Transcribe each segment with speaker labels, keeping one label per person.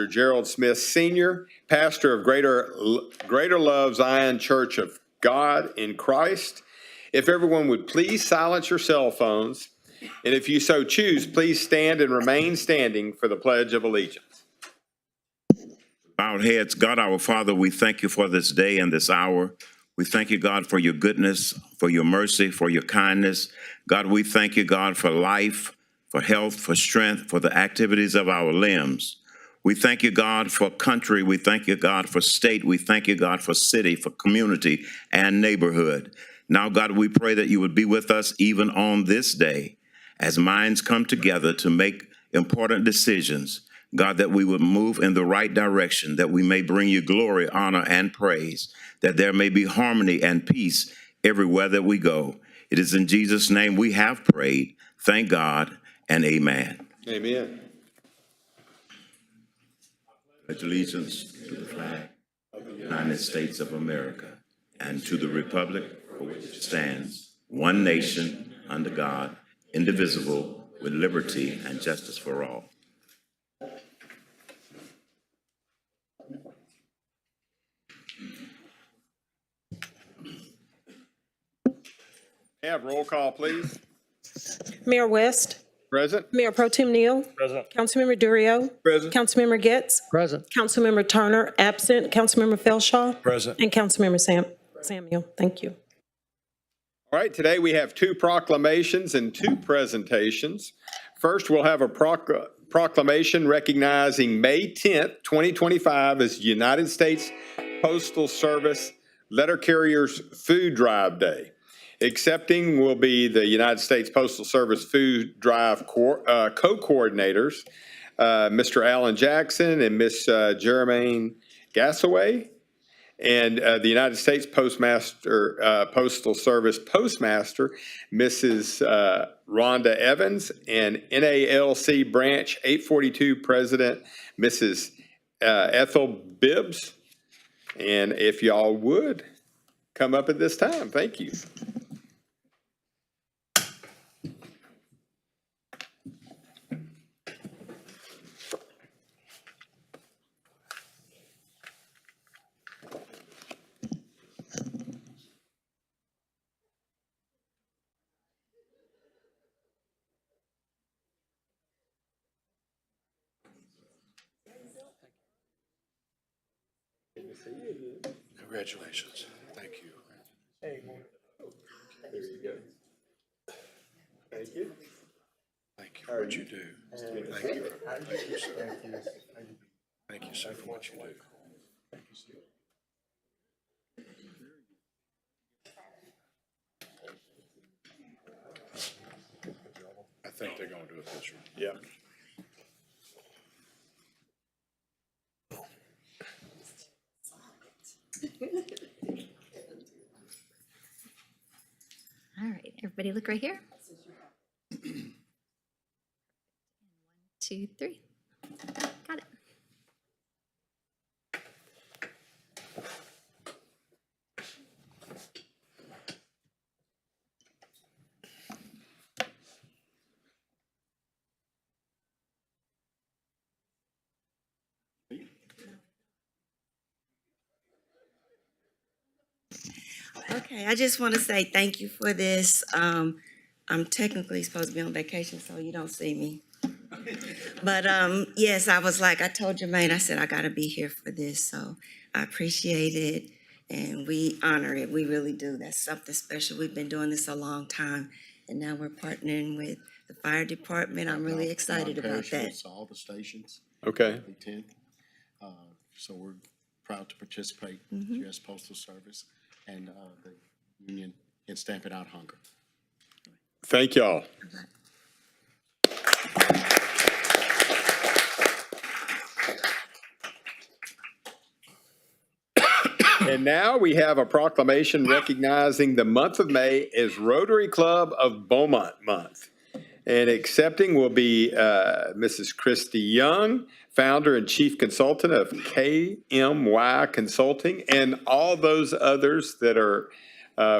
Speaker 1: Gerald Smith Sr., pastor of Greater Love Zion Church of God in Christ. If everyone would please silence your cell phones, and if you so choose, please stand and remain standing for the Pledge of Allegiance.
Speaker 2: Bowed heads. God, our Father, we thank you for this day and this hour. We thank you, God, for your goodness, for your mercy, for your kindness. God, we thank you, God, for life, for health, for strength, for the activities of our limbs. We thank you, God, for country. We thank you, God, for state. We thank you, God, for city, for community and neighborhood. Now, God, we pray that you would be with us even on this day as minds come together to make important decisions. God, that we would move in the right direction, that we may bring you glory, honor, and praise, that there may be harmony and peace everywhere that we go. It is in Jesus' name we have prayed. Thank God, and amen.
Speaker 1: Amen.
Speaker 2: Pledge allegiance to the flag of the United States of America and to the republic for which it stands, one nation, under God, indivisible, with liberty and justice for all.
Speaker 1: Have roll call, please.
Speaker 3: Mayor West.
Speaker 1: Present.
Speaker 3: Mayor Pro Tem Neal.
Speaker 4: Present.
Speaker 3: Councilmember Durio.
Speaker 1: Present.
Speaker 3: Councilmember Getz.
Speaker 4: Present.
Speaker 3: Councilmember Turner, absent. Councilmember Felshaw.
Speaker 4: Present.
Speaker 3: And Councilmember Samuel. Thank you.
Speaker 1: All right, today we have 2 proclamations and 2 presentations. First, we'll have a proclamation recognizing May 10th, 2025 as United States Postal Service Letter Carriers Food Drive Day. Accepting will be the United States Postal Service Food Drive Co-Coordinators, Mr. Alan Jackson and Ms. Jermaine Gassaway, and the United States Postmaster, Postal Service Postmaster, Mrs. Rhonda Evans, and NALC Branch 842 President, Mrs. Ethel Bibbs. And if y'all would come up at this time, thank you.
Speaker 4: Congratulations. Thank you.
Speaker 1: There you go. Thank you.
Speaker 4: Thank you for what you do. Thank you. Thank you, sir. Thank you, sir, for what you do. I think they're going to do a picture.
Speaker 1: Yeah.
Speaker 5: All right, everybody look right here. 1, 2, 3. Got it.
Speaker 6: Okay, I just want to say thank you for this. I'm technically supposed to be on vacation, so you don't see me. But yes, I was like, I told Jermaine, I said, I got to be here for this. So I appreciate it, and we honor it. We really do. That's something special. We've been doing this a long time, and now we're partnering with the fire department. I'm really excited about that.
Speaker 4: All the stations.
Speaker 1: Okay.
Speaker 4: The 10th. So we're proud to participate with U.S. Postal Service and the union in Stamping Out Hunger.
Speaker 1: Thank y'all. And now we have a proclamation recognizing the month of May as Rotary Club of Beaumont Month. And accepting will be Mrs. Kristie Young, founder and chief consultant of KMY Consulting, and all those others that are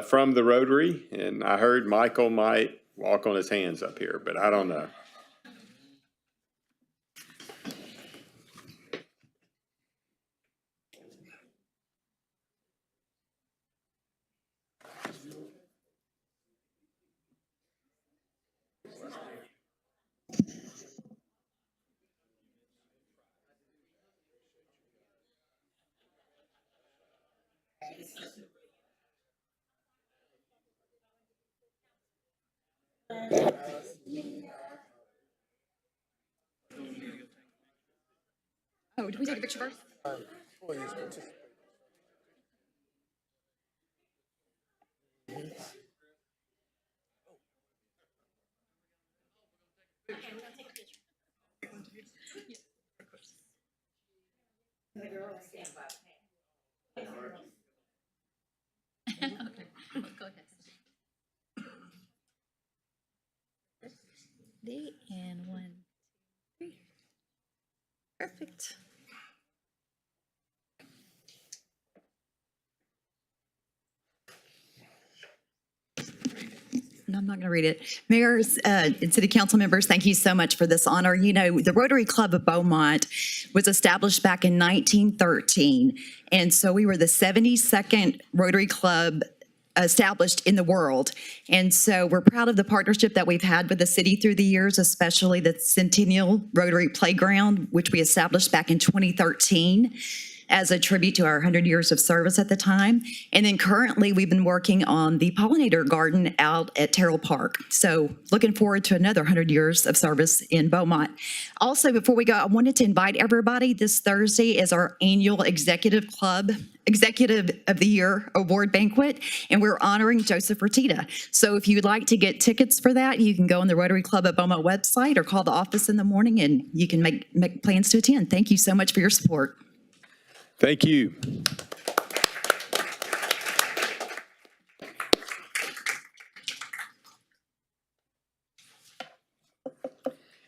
Speaker 1: from the Rotary. And I heard Michael might walk on his hands up here, but I don't know.
Speaker 5: Oh, do we take a picture first? Okay, go ahead. And 1, 2, 3. Perfect. No, I'm not going to read it. Mayors and city council members, thank you so much for this honor. You know, the Rotary Club of Beaumont was established back in 1913. And so we were the 72nd Rotary Club established in the world. And so we're proud of the partnership that we've had with the city through the years, especially the Centennial Rotary Playground, which we established back in 2013 as a tribute to our 100 years of service at the time. And then currently we've been working on the pollinator garden out at Terrell Park. So looking forward to another 100 years of service in Beaumont. Also, before we go, I wanted to invite everybody. This Thursday is our annual Executive of the Year Award Banquet, and we're honoring Joseph Fertitta. So if you'd like to get tickets for that, you can go on the Rotary Club of Beaumont website or call the office in the morning and you can make plans to attend. Thank you so much for your support.
Speaker 1: Thank you.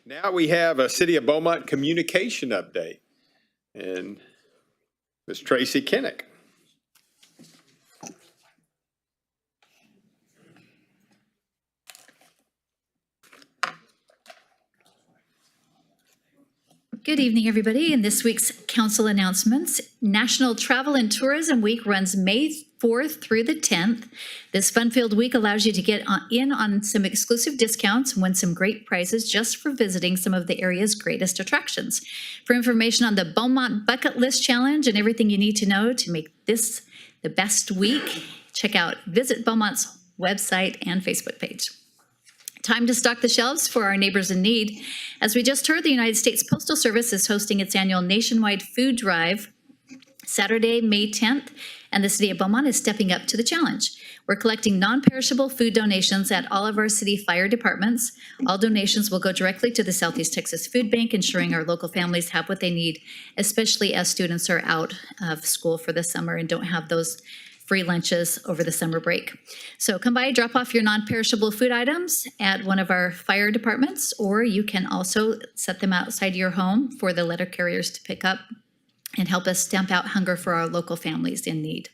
Speaker 1: Now we have a City of Beaumont communication update. And Ms. Tracy Kinnick.
Speaker 5: Good evening, everybody. In this week's council announcements, National Travel and Tourism Week runs May 4th through the 10th. This fun-filled week allows you to get in on some exclusive discounts and win some great prizes just for visiting some of the area's greatest attractions. For information on the Beaumont Bucket List Challenge and everything you need to know to make this the best week, visit Beaumont's website and Facebook page. Time to stock the shelves for our neighbors in need. As we just heard, the United States Postal Service is hosting its annual nationwide food drive Saturday, May 10th, and the City of Beaumont is stepping up to the challenge. We're collecting non-perishable food donations at all of our city fire departments. All donations will go directly to the Southeast Texas Food Bank, ensuring our local families have what they need, especially as students are out of school for the summer and don't have those free lunches over the summer break. So come by, drop off your non-perishable food items at one of our fire departments, or you can also set them outside your home for the letter carriers to pick up and help us stamp out hunger for our local families in need.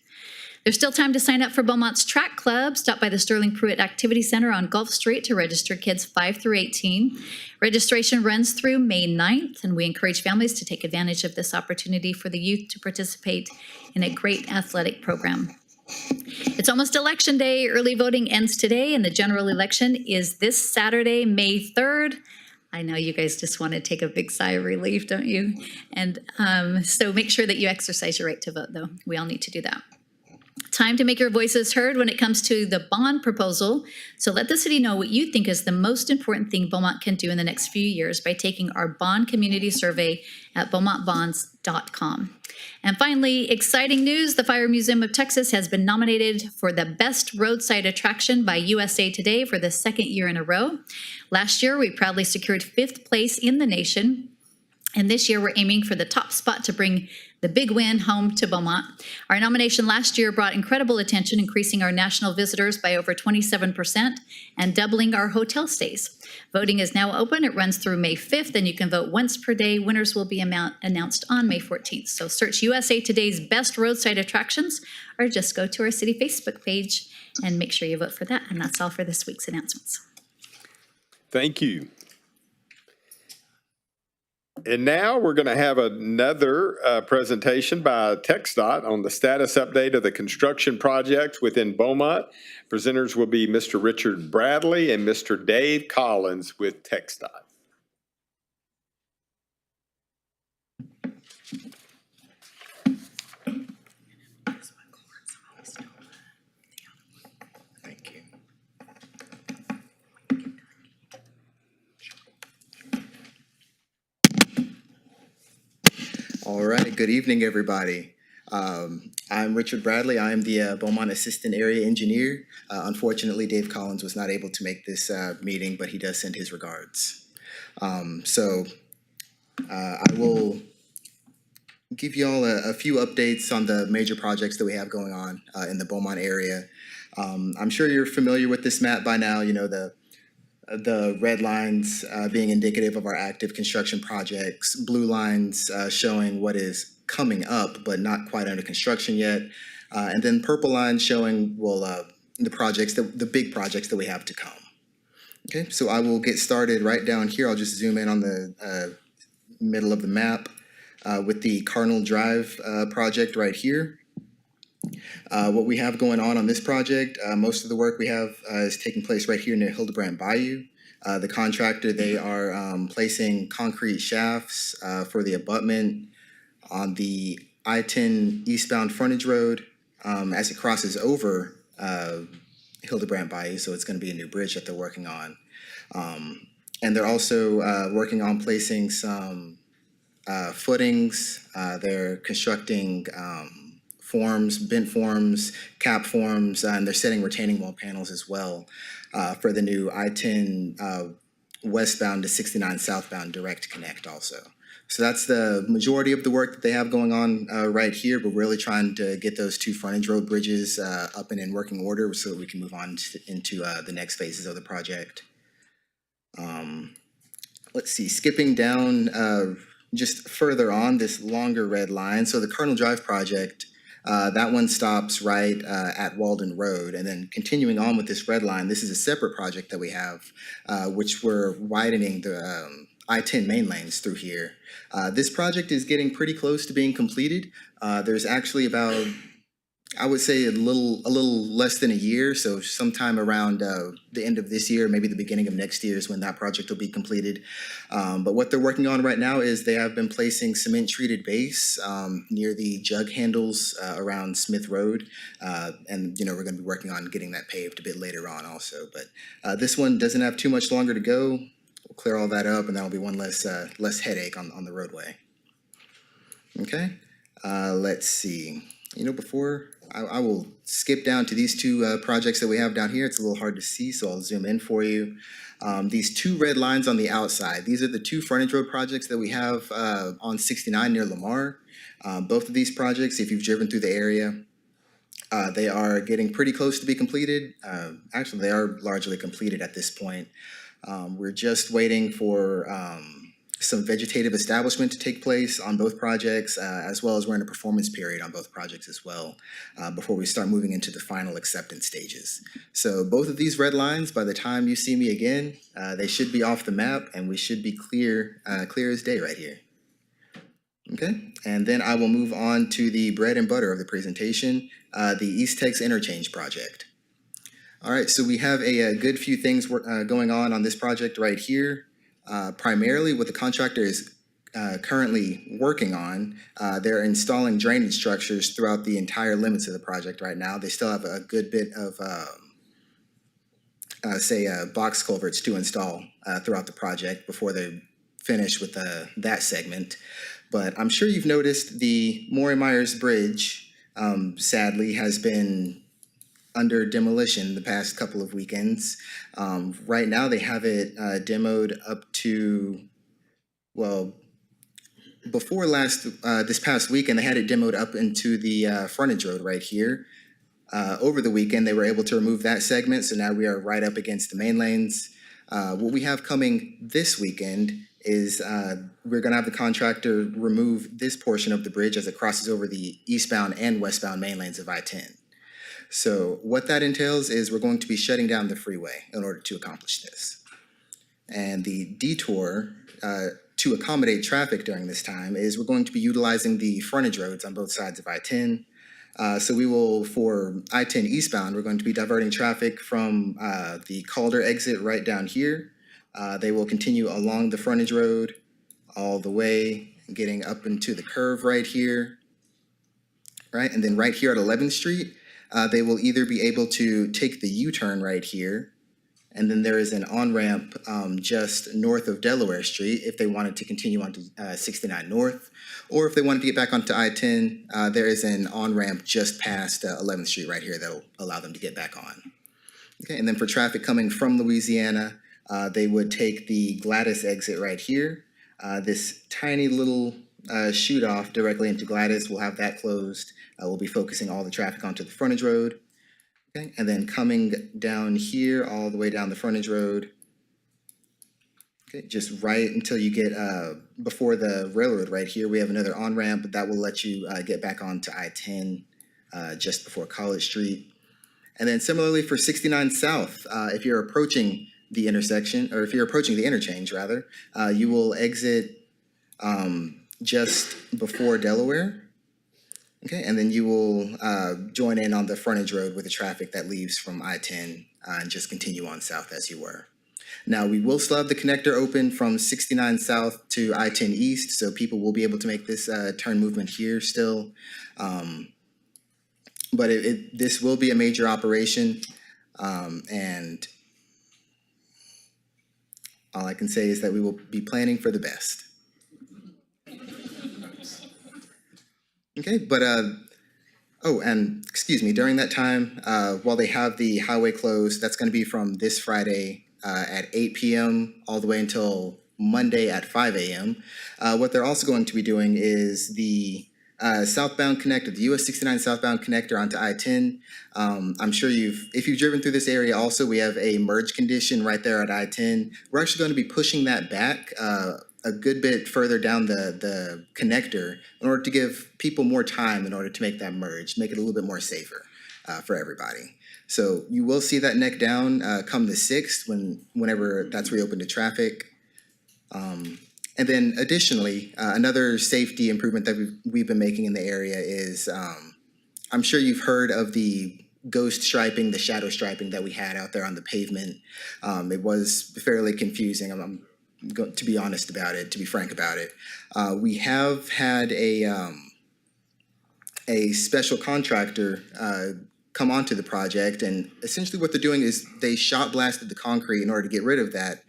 Speaker 5: There's still time to sign up for Beaumont's Track Club. Stop by the Sterling Pruitt Activity Center on Gulf Street to register kids 5 through 18. Registration runs through May 9th, and we encourage families to take advantage of this opportunity for the youth to participate in a great athletic program. It's almost Election Day. Early voting ends today, and the general election is this Saturday, May 3rd. I know you guys just want to take a big sigh of relief, don't you? And so make sure that you exercise your right to vote, though. We all need to do that. Time to make your voices heard when it comes to the bond proposal. So let the city know what you think is the most important thing Beaumont can do in the next few years by taking our bond community survey at beaumontbonds.com. And finally, exciting news, the Fire Museum of Texas has been nominated for the Best Roadside Attraction by USA Today for the second year in a row. Last year, we proudly secured 5th place in the nation. And this year, we're aiming for the top spot to bring the big win home to Beaumont. Our nomination last year brought incredible attention, increasing our national visitors by over 27% and doubling our hotel stays. Voting is now open. It runs through May 5th, and you can vote once per day. Winners will be announced on May 14th. So search USA Today's Best Roadside Attractions, or just go to our city Facebook page and make sure you vote for that. And that's all for this week's announcements.
Speaker 1: Thank you. And now we're going to have another presentation by TxDOT on the status update of the construction project within Beaumont. Presenters will be Mr. Richard Bradley and Mr. Dave Collins with TxDOT.
Speaker 7: All right, good evening, everybody. I'm Richard Bradley. I'm the Beaumont Assistant Area Engineer. Unfortunately, Dave Collins was not able to make this meeting, but he does send his regards. I will give you all a few updates on the major projects that we have going on in the Beaumont area. I'm sure you're familiar with this map by now. You know, the red lines being indicative of our active construction projects, blue lines showing what is coming up but not quite under construction yet, and then purple lines showing, well, the big projects that we have to come. Okay, so I will get started right down here. I'll just zoom in on the middle of the map with the Cardinal Drive project right here. What we have going on this project, most of the work we have is taking place right here near Hildebrand Bayou. The contractor, they are placing concrete shafts for the abutment on the I-10 eastbound frontage road as it crosses over Hildebrand Bayou, so it's going to be a new bridge that they're working on. And they're also working on placing some footings. They're constructing forms, bent forms, cap forms, and they're setting retaining wall panels as well for the new I-10 westbound to 69 southbound direct connect also. So that's the majority of the work that they have going on right here. We're really trying to get those two frontage road bridges up and in working order so that we can move on into the next phases of the project. Let's see, skipping down just further on this longer red line. So the Cardinal Drive project, that one stops right at Walden Road. And then continuing on with this red line, this is a separate project that we have, which we're widening the I-10 main lanes through here. This project is getting pretty close to being completed. There's actually about, I would say a little less than a year. So sometime around the end of this year, maybe the beginning of next year is when that project will be completed. But what they're working on right now is they have been placing cement treated base near the jug handles around Smith Road. And, you know, we're going to be working on getting that paved a bit later on also. But this one doesn't have too much longer to go. We'll clear all that up and that'll be one less headache on the roadway. Okay, let's see. You know, before I will skip down to these two projects that we have down here. It's a little hard to see, so I'll zoom in for you. These two red lines on the outside, these are the two frontage road projects that we have on 69 near Lamar. Both of these projects, if you've driven through the area, they are getting pretty close to be completed. Actually, they are largely completed at this point. We're just waiting for some vegetative establishment to take place on both projects, as well as we're in a performance period on both projects as well, before we start moving into the final acceptance stages. So both of these red lines, by the time you see me again, they should be off the map and we should be clear as day right here. Okay, and then I will move on to the bread and butter of the presentation, the SETEX Interchange project. All right, so we have a good few things going on this project right here. Primarily what the contractor is currently working on, they're installing drainage structures throughout the entire limits of the project right now. They still have a good bit of, box culverts to install throughout the project before they finish with that segment. But I'm sure you've noticed the Maury Myers Bridge, sadly, has been under demolition the past couple of weekends. Right now they have it demoed up to, well, before this past weekend, they had it demoed up into the frontage road right here. Over the weekend, they were able to remove that segment, so now we are right up against the main lanes. What we have coming this weekend is we're gonna have the contractor remove this portion of the bridge as it crosses over the eastbound and westbound main lanes of I-10. So what that entails is we're going to be shutting down the freeway in order to accomplish this. And the detour to accommodate traffic during this time is we're going to be utilizing the frontage roads on both sides of I-10. So we will, for I-10 eastbound, we're going to be diverting traffic from the Calder exit right down here. They will continue along the frontage road all the way, getting up into the curve right here. Right, and then right here at 11th Street, they will either be able to take the U-turn right here And then there is an on-ramp just north of Delaware Street if they wanted to continue on to 69 North. Or if they wanted to get back onto I-10, there is an on-ramp just past 11th Street right here that will allow them to get back on. Okay, and then for traffic coming from Louisiana, they would take the Gladys exit right here. This tiny little shoot off directly into Gladys, we'll have that closed. We'll be focusing all the traffic onto the frontage road. Okay, and then coming down here, all the way down the frontage road. Okay, just right until you get before the railroad right here, we have another on-ramp that will let you get back onto I-10 just before College Street. And then similarly for 69 South, if you're approaching the intersection, or if you're approaching the interchange rather, you will exit just before Delaware. Okay, and then you will join in on the frontage road with the traffic that leaves from I-10 and just continue on south as you were. Now, we will still have the connector open from 69 South to I-10 East, so people will be able to make this turn movement here still. But this will be a major operation, and all I can say is that we will be planning for the best. Okay, but, oh, and excuse me, during that time, while they have the highway closed, that's going to be from this Friday at 8 p.m. all the way until Monday at 5 a.m. What they're also going to be doing is the southbound connector, the US 69 southbound connector onto I-10. I'm sure if you've driven through this area also, we have a merge condition right there at I-10. We're actually going to be pushing that back a good bit further down the connector in order to give people more time in order to make that merge, make it a little bit more safer for everybody. So you will see that neck down come the 6th whenever that's reopened to traffic. And then additionally, another safety improvement that we've been making in the area is, I'm sure you've heard of the ghost striping, the shadow striping that we had out there on the pavement. It was fairly confusing. I'm going to be honest about it, to be frank about it. We have had a special contractor come onto the project, and essentially what they're doing is they shot blasted the concrete in order to get rid of that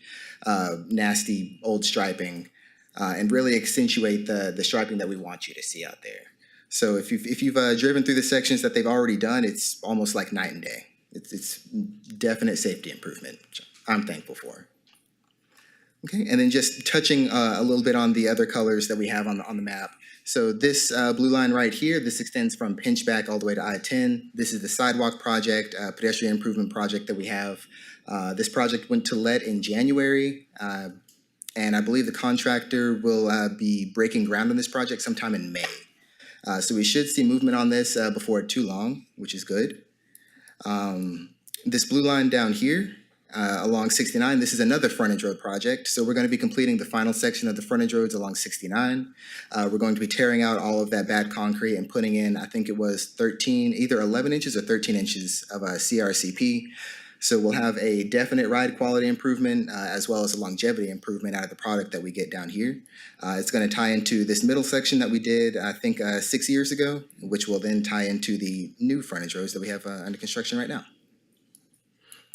Speaker 7: nasty old striping and really accentuate the striping that we want you to see out there. So if you've driven through the sections that they've already done, it's almost like night and day. It's definite safety improvement, which I'm thankful for. Okay, and then just touching a little bit on the other colors that we have on the map. So this blue line right here, this extends from Pinchback all the way to I-10. This is the sidewalk project, pedestrian improvement project that we have. This project went to let in January, and I believe the contractor will be breaking ground on this project sometime in May. So we should see movement on this before too long, which is good. This blue line down here, along 69, this is another frontage road project. So we're going to be completing the final section of the frontage roads along 69. We're going to be tearing out all of that bad concrete and putting in, I think it was either 11 inches or 13 inches of CRCP. So we'll have a definite ride quality improvement as well as a longevity improvement out of the product that we get down here. It's going to tie into this middle section that we did, I think, 6 years ago, which will then tie into the new frontage roads that we have under construction right now.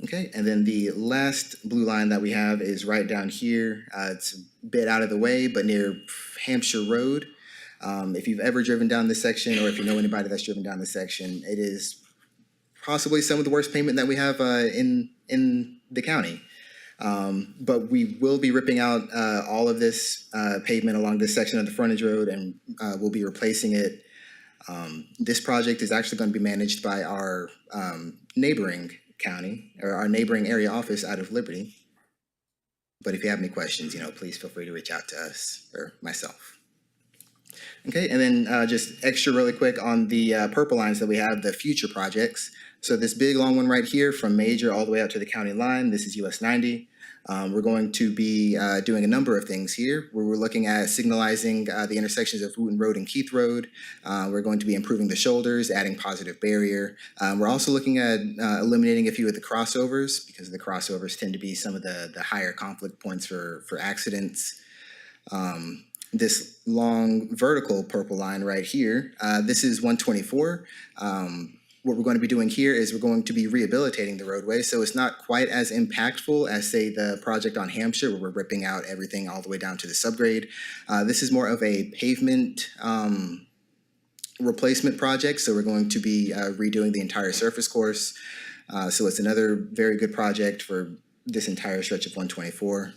Speaker 7: Okay, and then the last blue line that we have is right down here. It's a bit out of the way, but near Hampshire Road. If you've ever driven down this section, or if you know anybody that's driven down this section, it is possibly some of the worst pavement that we have in the county. But we will be ripping out all of this pavement along this section of the frontage road, and we'll be replacing it. This project is actually going to be managed by our neighboring county, or our neighboring area office out of Liberty. But if you have any questions, please feel free to reach out to us or myself. Okay, and then just extra really quick on the purple lines that we have, the future projects. So this big long one right here from Major all the way out to the county line, this is US 90. We're going to be doing a number of things here, where we're looking at signalizing the intersections of Wooten Road and Keith Road. We're going to be improving the shoulders, adding positive barrier. We're also looking at eliminating a few of the crossovers, because the crossovers tend to be some of the higher conflict points for accidents. This long vertical purple line right here, this is 124. what we're going to be doing here is we're going to be rehabilitating the roadway, so it's not quite as impactful as, say, the project on Hampshire, where we're ripping out everything all the way down to the subgrade. This is more of a pavement replacement project, so we're going to be redoing the entire surface course. So it's another very good project for this entire stretch of 124.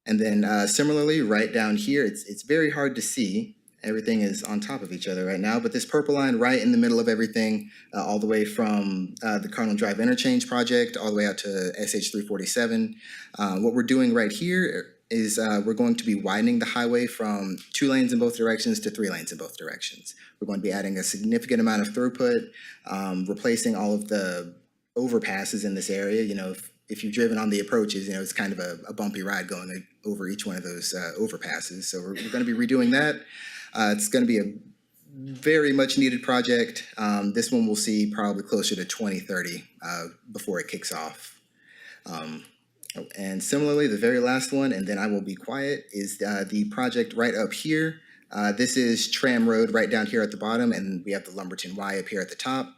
Speaker 7: And then similarly, right down here, it's very hard to see. Everything is on top of each other right now, but this purple line right in the middle of everything, all the way from the Cardinal Drive Interchange project, all the way out to SH 347. What we're doing right here is we're going to be widening the highway from 2 lanes in both directions to 3 lanes in both directions. We're going to be adding a significant amount of throughput, replacing all of the overpasses in this area. You know, if you've driven on the approaches, you know, it's kind of a bumpy ride going over each one of those overpasses. So we're going to be redoing that. It's going to be a very much needed project. This one we'll see probably closer to 2030 before it kicks off. And similarly, the very last one, and then I will be quiet, is the project right up here. This is Tram Road right down here at the bottom, and we have the Lumberton Y up here at the top.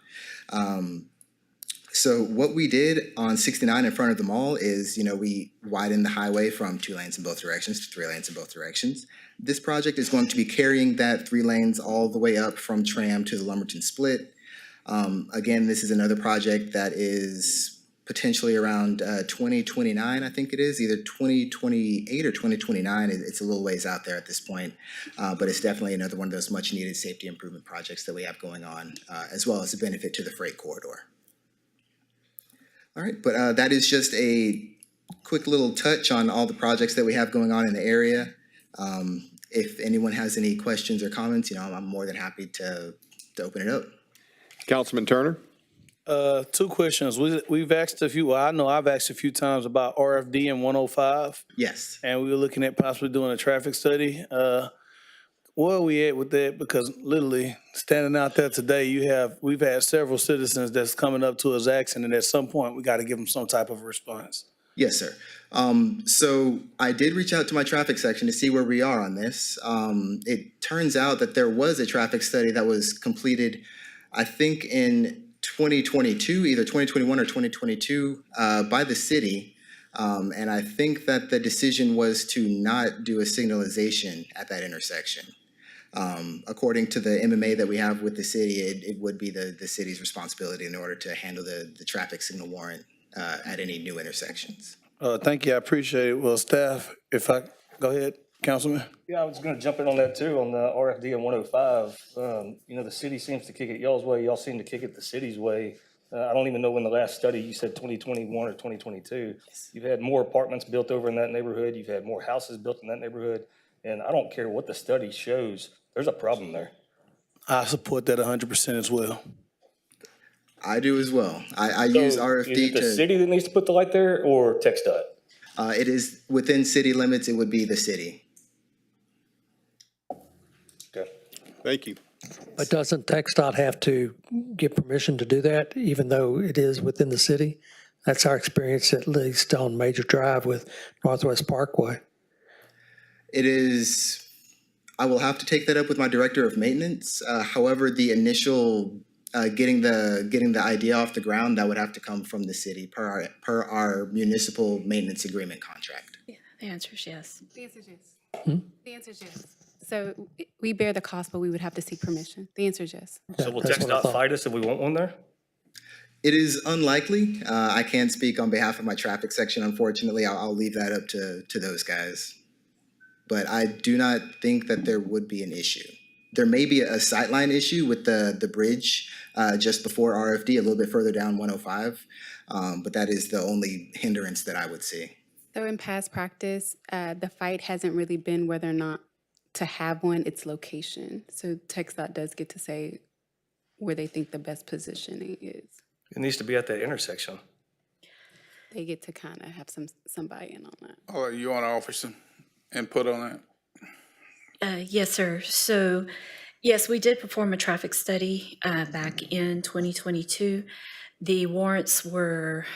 Speaker 7: So what we did on 69 in front of the mall is, you know, we widened the highway from 2 lanes in both directions to 3 lanes in both directions. This project is going to be carrying that 3 lanes all the way up from Tram to the Lumberton split. Again, this is another project that is potentially around 2029, I think it is, either 2028 or 2029. It's a little ways out there at this point, but it's definitely another one of those much needed safety improvement projects that we have going on, as well as a benefit to the freight corridor. All right, but that is just a quick little touch on all the projects that we have going on in the area. If anyone has any questions or comments, you know, I'm more than happy to open it up.
Speaker 1: Councilman Turner?
Speaker 8: 2 questions. We've asked a few, well, I know I've asked a few times about RFD and 105,
Speaker 7: Yes.
Speaker 8: and we were looking at possibly doing a traffic study. Where are we at with that? Because literally, standing out there today, we've had several citizens that's coming up to us asking, and at some point, we got to give them some type of response.
Speaker 7: Yes, sir. So I did reach out to my traffic section to see where we are on this. It turns out that there was a traffic study that was completed, I think in 2022, either 2021 or 2022, by the city. And I think that the decision was to not do a signalization at that intersection. According to the MMA that we have with the city, it would be the city's responsibility in order to handle the traffic signal warrant at any new intersections.
Speaker 8: Thank you, I appreciate it. Well, staff, go ahead, Councilman.
Speaker 9: Yeah, I was going to jump in on that too, on the RFD and 105. You know, the city seems to kick it y'all's way. Y'all seem to kick it the city's way. I don't even know when the last study, you said 2021 or 2022. You've had more apartments built over in that neighborhood. You've had more houses built in that neighborhood. And I don't care what the study shows, there's a problem there.
Speaker 8: I support that 100% as well.
Speaker 7: I do as well. I use RFD
Speaker 9: Is it the city that needs to put the light there or TxDOT?
Speaker 7: It is within city limits. It would be the city.
Speaker 9: Okay.
Speaker 1: Thank you.
Speaker 10: But doesn't TxDOT have to get permission to do that, even though it is within the city? That's our experience, at least on Major Drive with Northwest Parkway.
Speaker 7: It is, I will have to take that up with my director of maintenance. However, the initial getting the idea off the ground, that would have to come from the city per our municipal maintenance agreement contract.
Speaker 11: Yeah, the answer is yes.
Speaker 12: The answer is yes. The answer is yes. So we bear the cost, but we would have to seek permission. The answer is yes.
Speaker 9: So will
Speaker 10: That's what I
Speaker 9: TxDOT
Speaker 10: thought.
Speaker 9: fight us if we want one there?
Speaker 7: It is unlikely. I can't speak on behalf of my traffic section, unfortunately. I'll leave that up to those guys. But I do not think that there would be an issue. There may be a sightline issue with the bridge just before RFD, a little bit further down 105, but that is the only hindrance that I would see.
Speaker 12: So in past practice, the fight hasn't really been whether or not to have one, it's location. So TxDOT does get to say where they think the best positioning is.
Speaker 9: It needs to be at that intersection.
Speaker 12: They get to kind of have some buy-in on that.
Speaker 13: Oh, you want to offer some input on that?
Speaker 11: Yes, sir. So, yes, we did perform a traffic study back in 2022. The warrants were,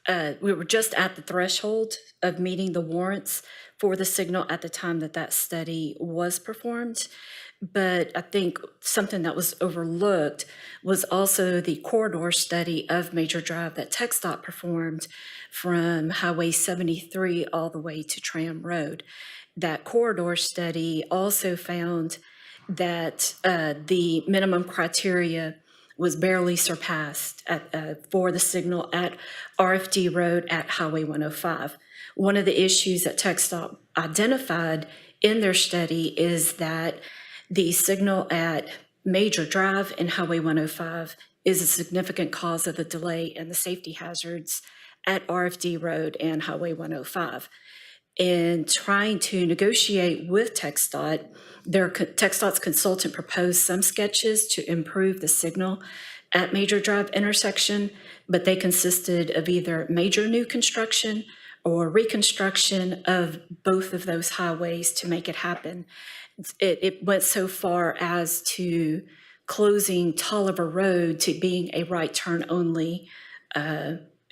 Speaker 11: we were just at the threshold of meeting the warrants for the signal at the time that study was performed. But I think something that was overlooked was also the corridor study of Major Drive that TxDOT performed from Highway 73 all the way to Tram Road. That corridor study also found that the minimum criteria was barely surpassed for the signal at RFD Road at Highway 105. One of the issues that TxDOT identified in their study is that the signal at Major Drive and Highway 105 is a significant cause of the delay and the safety hazards at RFD Road and Highway 105. In trying to negotiate with TxDOT, TxDOT's consultant proposed some sketches to improve the signal at Major Drive intersection, but they consisted of either major new construction or reconstruction of both of those highways to make it happen. It went so far as to closing Tolliver Road to being a right turn only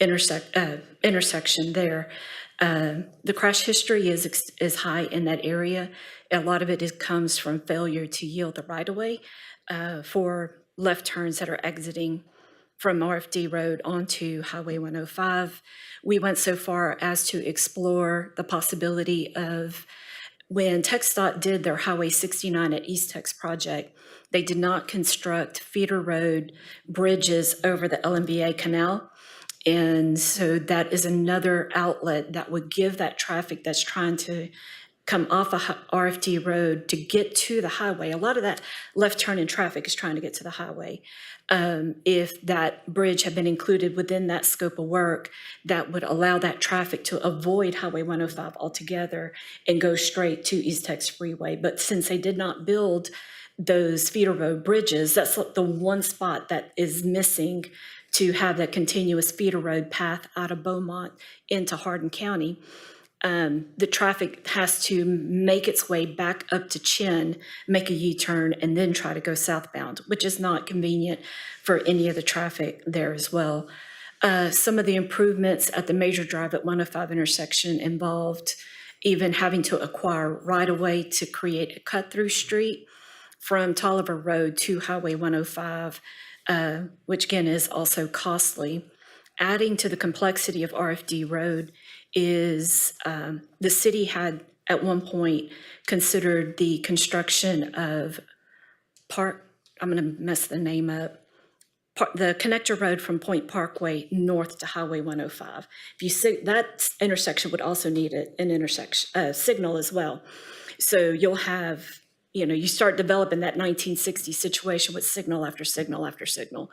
Speaker 11: intersection there. The crash history is high in that area. A lot of it comes from failure to yield the right-of-way for left turns that are exiting from RFD Road onto Highway 105. We went so far as to explore the possibility of when TxDOT did their Highway 69 at East Tex project, they did not construct feeder road bridges over the LMBA Canal. And so that is another outlet that would give that traffic that's trying to come off of RFD Road to get to the highway. A lot of that left turn in traffic is trying to get to the highway. If that bridge had been included within that scope of work, that would allow that traffic to avoid Highway 105 altogether and go straight to East Tex Freeway. But since they did not build those feeder road bridges, that's the one spot that is missing to have that continuous feeder road path out of Beaumont into Hardin County. The traffic has to make its way back up to Chin, make a U-turn, and then try to go southbound, which is not convenient for any of the traffic there as well. Some of the improvements at the Major Drive at 105 intersection involved even having to acquire right-of-way to create a cut-through street from Tolliver Road to Highway 105, which again is also costly. Adding to the complexity of RFD Road is the city had at one point considered the construction of I'm going to mess the name up, the connector road from Point Parkway north to Highway 105. If you see, that intersection would also need an intersection signal as well. So you'll have, you start developing that 1960 situation with signal after signal after signal.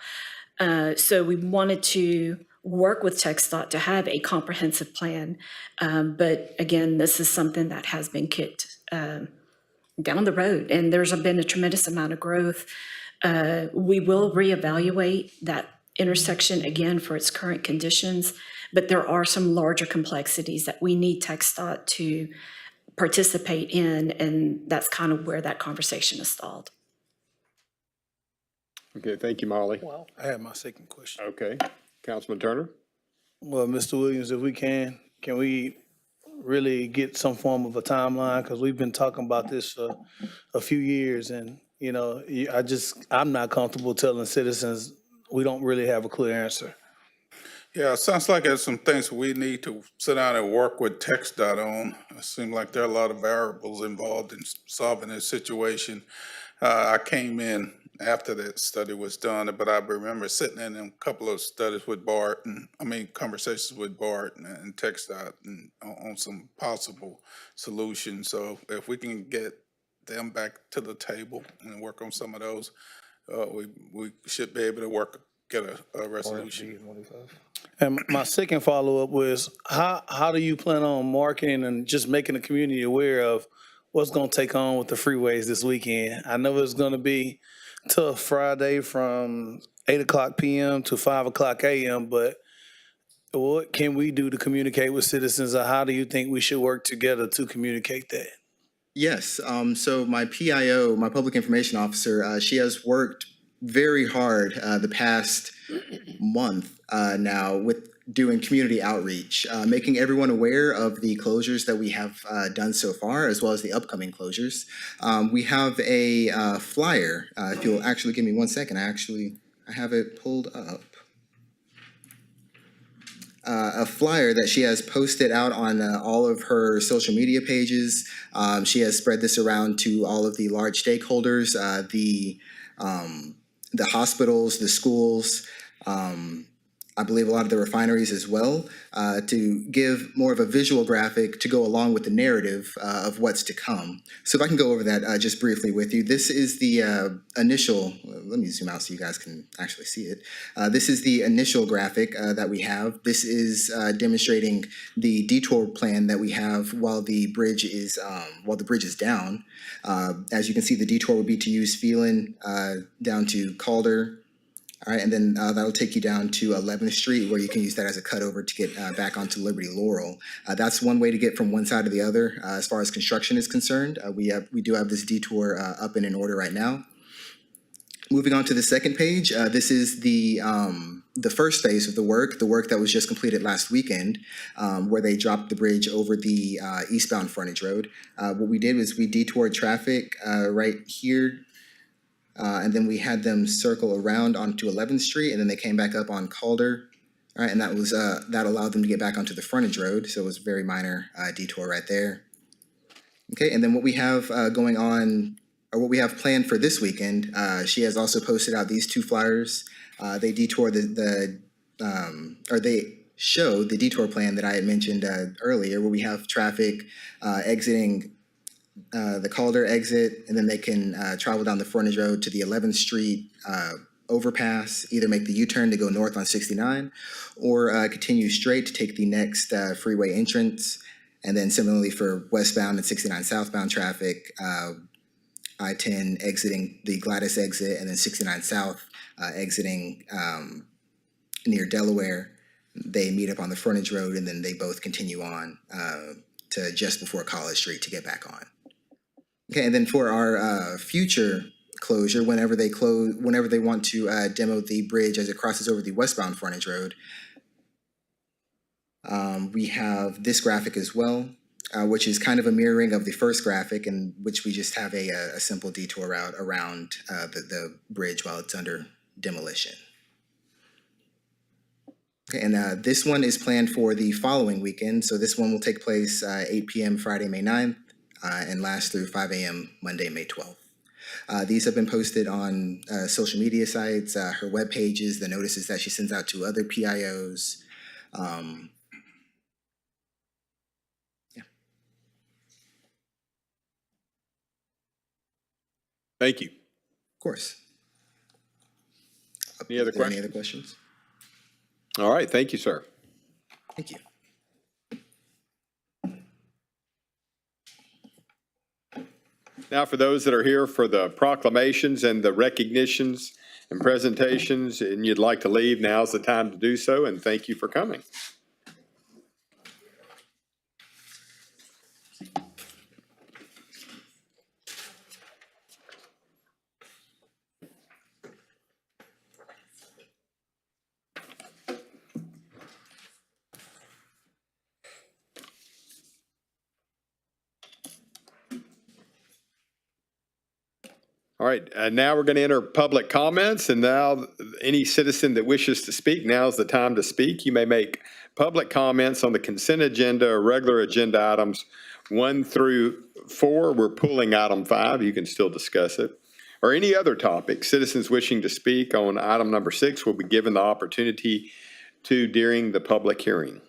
Speaker 11: So we wanted to work with TxDOT to have a comprehensive plan. But again, this is something that has been kicked down the road, and there's been a tremendous amount of growth. We will reevaluate that intersection again for its current conditions, but there are some larger complexities that we need TxDOT to participate in, and that's kind of where that conversation is stalled.
Speaker 1: Okay, thank you, Molly.
Speaker 8: Well, I have my second question.
Speaker 1: Okay, Councilman Turner?
Speaker 8: Well, Mr. Williams, if we can we really get some form of a timeline? Because we've been talking about this for a few years, and, I'm not comfortable telling citizens we don't really have a clear answer.
Speaker 13: Yeah, it sounds like there's some things we need to sit down and work with TxDOT on. It seems like there are a lot of variables involved in solving this situation. I came in after that study was done, but I remember sitting in a couple of studies with conversations with Bart and TxDOT and on some possible solutions. So if we can get them back to the table and work on some of those, we should be able to get a resolution.
Speaker 8: And my second follow-up was, how do you plan on marketing and just making the community aware of what's going to take on with the freeways this weekend? I know it's going to be tough Friday from 8:00 p.m. to 5:00 a.m., but what can we do to communicate with citizens, or how do you think we should work together to communicate that?
Speaker 7: Yes, so my PIO, my public information officer, she has worked very hard the past month now with doing community outreach, making everyone aware of the closures that we have done so far, as well as the upcoming closures. We have a flyer. If you'll actually give me 1 second, I have it pulled up. A flyer that she has posted out on all of her social media pages. She has spread this around to all of the large stakeholders, the hospitals, the schools, I believe a lot of the refineries as well, to give more of a visual graphic to go along with the narrative of what's to come. So if I can go over that just briefly with you. This is the initial, let me zoom out so you guys can actually see it. This is the initial graphic that we have. This is demonstrating the detour plan that we have while the bridge is down. As you can see, the detour would be to use Phelan down to Calder. All right, and then that'll take you down to 11th Street, where you can use that as a cutover to get back onto Liberty Laurel. That's one way to get from one side to the other. As far as construction is concerned, we do have this detour up and in order right now. Moving on to the second page, this is the first phase of the work that was just completed last weekend, where they dropped the bridge over the eastbound frontage road. What we did was we detoured traffic right here. And then we had them circle around onto 11th Street, and then they came back up on Calder. All right, and that allowed them to get back onto the frontage road, so it was a very minor detour right there. Okay, and then what we have going on, or what we have planned for this weekend, she has also posted out these two flyers. They detour they show the detour plan that I had mentioned earlier, where we have traffic exiting the Calder exit, and then they can travel down the frontage road to the 11th Street overpass, either make the U-turn to go north on 69, or continue straight to take the next freeway entrance. And then similarly for westbound and 69 southbound traffic, I-10 exiting the Gladys exit, and then 69 south exiting near Delaware. They meet up on the frontage road, and then they both continue on to just before College Street to get back on. Okay, and then for our future closure, whenever they want to demo the bridge as it crosses over the westbound frontage road, we have this graphic as well, which is kind of a mirroring of the first graphic, in which we just have a simple detour route around the bridge while it's under demolition. Okay, and this one is planned for the following weekend. So this one will take place 8 p.m. Friday, May 9th, and last through 5 a.m. Monday, May 12th. These have been posted on social media sites, her web pages, the notices that she sends out to other PIOs. Yeah.
Speaker 1: Thank you.
Speaker 7: Of course.
Speaker 1: Any other questions?
Speaker 7: Any other questions?
Speaker 1: All right, thank you, sir.
Speaker 7: Thank you.
Speaker 1: Now, for those that are here for the proclamations and the recognitions and presentations, and you'd like to leave, now's the time to do so, and thank you for coming. All right, now we're going to enter public comments, and now any citizen that wishes to speak, now's the time to speak. You may make public comments on the consent agenda or regular agenda items 1 through 4. We're pulling item 5. You can still discuss it. Or any other topic. Citizens wishing to speak on item number 6 will be given the opportunity to during the public hearing.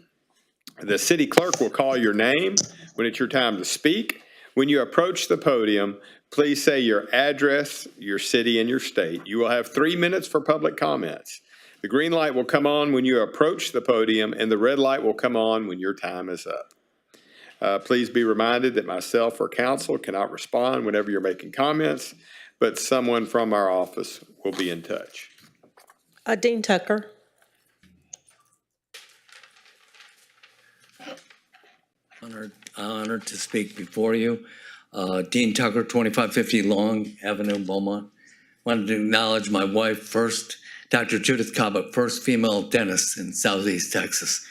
Speaker 1: The city clerk will call your name when it's your time to speak. When you approach the podium, please say your address, your city, and your state. You will have 3 minutes for public comments. The green light will come on when you approach the podium, and the red light will come on when your time is up. Please be reminded that myself or counsel cannot respond whenever you're making comments, but someone from our office will be in touch.
Speaker 3: Dean Tucker.
Speaker 14: Honored to speak before you. Dean Tucker, 2550 Long Avenue, Beaumont. Wanted to acknowledge my wife first, Dr. Judith Cobbett, first female dentist in Southeast Texas.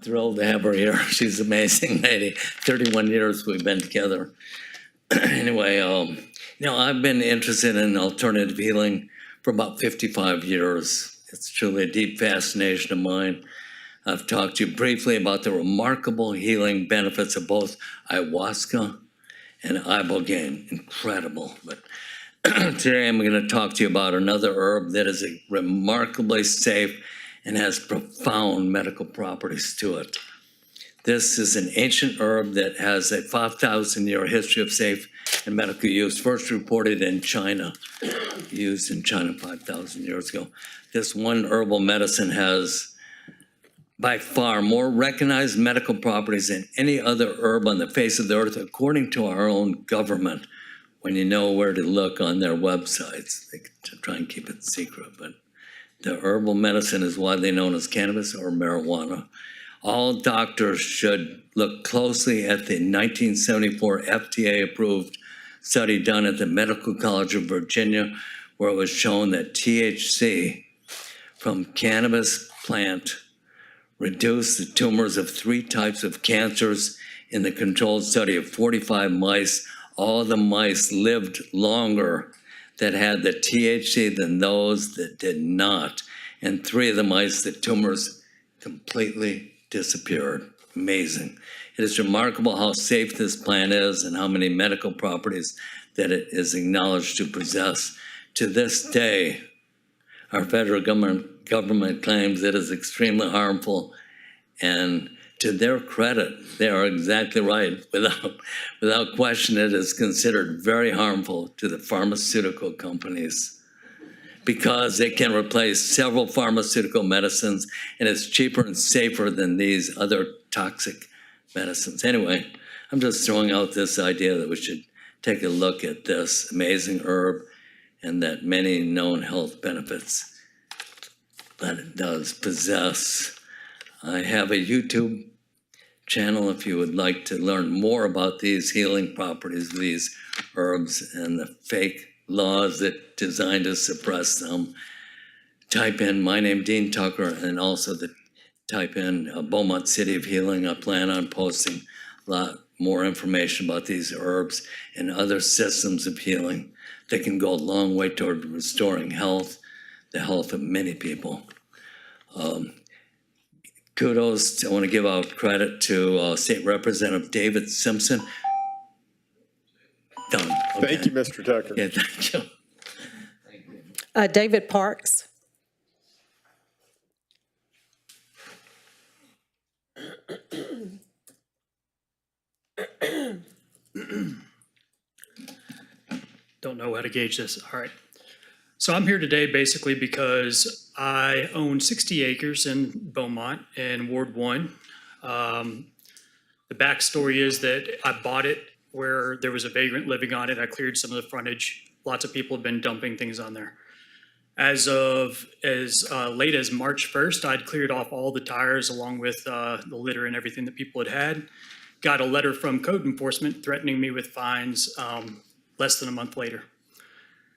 Speaker 14: Thrilled to have her here. She's an amazing lady. 31 years we've been together. Anyway, I've been interested in alternative healing for about 55 years. It's truly a deep fascination of mine. I've talked to you briefly about the remarkable healing benefits of both ayahuasca and ibogaine. Incredible. But today I'm going to talk to you about another herb that is remarkably safe and has profound medical properties to it. This is an ancient herb that has a 5,000-year history of safe and medical use, first reported in China, used in China 5,000 years ago. This one herbal medicine has by far more recognized medical properties than any other herb on the face of the earth, according to our own government, when you know where to look on their websites. They try and keep it secret, but the herbal medicine is widely known as cannabis or marijuana. All doctors should look closely at the 1974 FDA-approved study done at the Medical College of Virginia, where it was shown that THC from cannabis plant reduced the tumors of 3 types of cancers in the controlled study of 45 mice. All the mice lived longer that had the THC than those that did not. And 3 of the mice, the tumors completely disappeared. Amazing. It is remarkable how safe this plant is and how many medical properties that it is acknowledged to possess. To this day, our federal government claims it is extremely harmful, and to their credit, they are exactly right. Without question, it is considered very harmful to the pharmaceutical companies because it can replace several pharmaceutical medicines, and it's cheaper and safer than these other toxic medicines. Anyway, I'm just throwing out this idea that we should take a look at this amazing herb and that many known health benefits that it does possess. I have a YouTube channel if you would like to learn more about these healing properties of these herbs and the fake laws that designed to suppress them. Type in my name, Dean Tucker, and also type in Beaumont City of Healing. I plan on posting a lot more information about these herbs and other systems of healing that can go a long way toward restoring health, the health of many people. Kudos, I want to give out credit to State Representative David Simpson. Done. Okay.
Speaker 1: Thank you, Mr. Tucker.
Speaker 14: Yeah, thank you.
Speaker 3: David Parks.
Speaker 15: Don't know how to gauge this. All right. So I'm here today basically because I own 60 acres in Beaumont in Ward 1. The backstory is that I bought it where there was a vagrant living on it. I cleared some of the frontage. Lots of people have been dumping things on there. As late as March 1st, I'd cleared off all the tires along with the litter and everything that people had. Got a letter from code enforcement threatening me with fines less than a month later.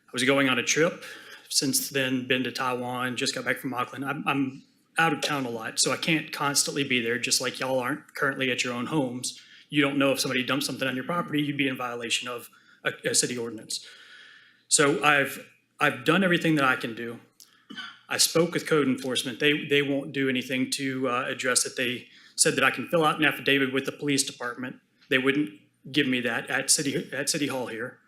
Speaker 15: I was going on a trip. Since then, been to Taiwan, just got back from Auckland. I'm out of town a lot, so I can't constantly be there, just like y'all aren't currently at your own homes. You don't know if somebody dumped something on your property, you'd be in violation of a city ordinance. So I've done everything that I can do. I spoke with code enforcement. They won't do anything to address it. They said that I can fill out an affidavit with the police department. They wouldn't give me that at City Hall here.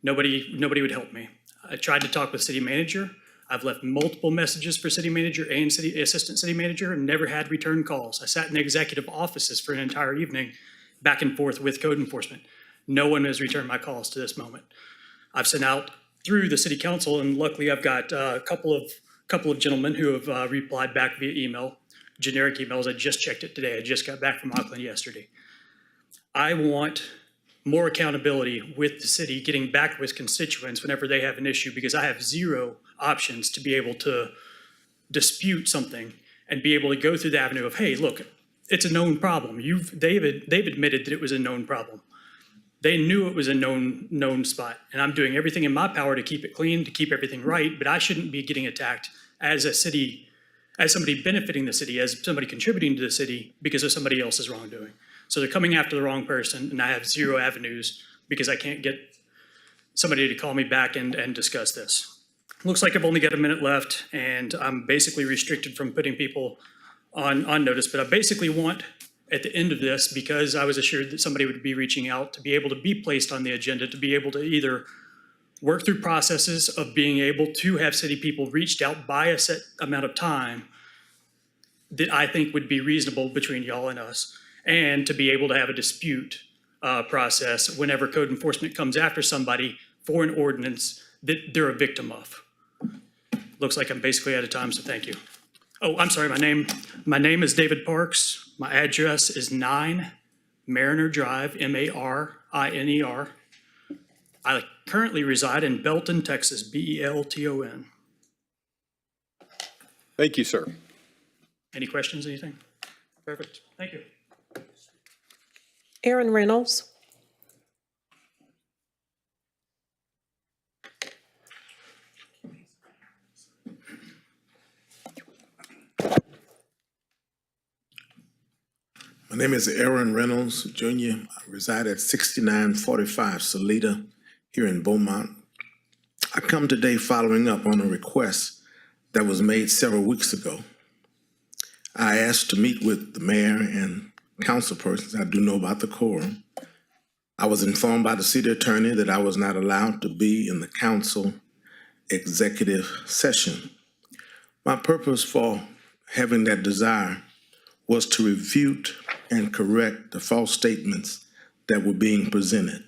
Speaker 15: Nobody would help me. I tried to talk with city manager. I've left multiple messages for city manager and assistant city manager and never had return calls. I sat in executive offices for an entire evening back and forth with code enforcement. No one has returned my calls to this moment. I've sent out through the city council, and luckily I've got a couple of gentlemen who have replied back via email, generic emails. I just checked it today. I just got back from Auckland yesterday. I want more accountability with the city, getting back with constituents whenever they have an issue, because I have zero options to be able to dispute something and be able to go through the avenue of, hey, look, it's a known problem. They've admitted that it was a known problem. They knew it was a known spot, and I'm doing everything in my power to keep it clean, to keep everything right, but I shouldn't be getting attacked as a city, as somebody benefiting the city, as somebody contributing to the city because of somebody else's wrongdoing. So they're coming after the wrong person, and I have zero avenues because I can't get somebody to call me back and discuss this. Looks like I've only got a minute left, and I'm basically restricted from putting people on notice, but I basically want, at the end of this, because I was assured that somebody would be reaching out, to be able to be placed on the agenda, to be able to either work through processes of being able to have city people reached out by a set amount of time that I think would be reasonable between y'all and us, and to be able to have a dispute process whenever code enforcement comes after somebody for an ordinance that they're a victim of. Looks like I'm basically out of time, so thank you. Oh, I'm sorry, my name is David Parks. My address is 9 Mariner Drive, M-A-R-I-N-E-R. I currently reside in Belton, Texas, B-E-L-T-O-N.
Speaker 1: Thank you, sir.
Speaker 15: Any questions, anything? Perfect, thank you.
Speaker 3: Aaron Reynolds.
Speaker 16: My name is Aaron Reynolds, Jr. I reside at 6945 Salida here in Beaumont. I come today following up on a request that was made several weeks ago. I asked to meet with the mayor and council persons. I do know about the quorum. I was informed by the city attorney that I was not allowed to be in the council executive session. My purpose for having that desire was to refute and correct the false statements that were being presented.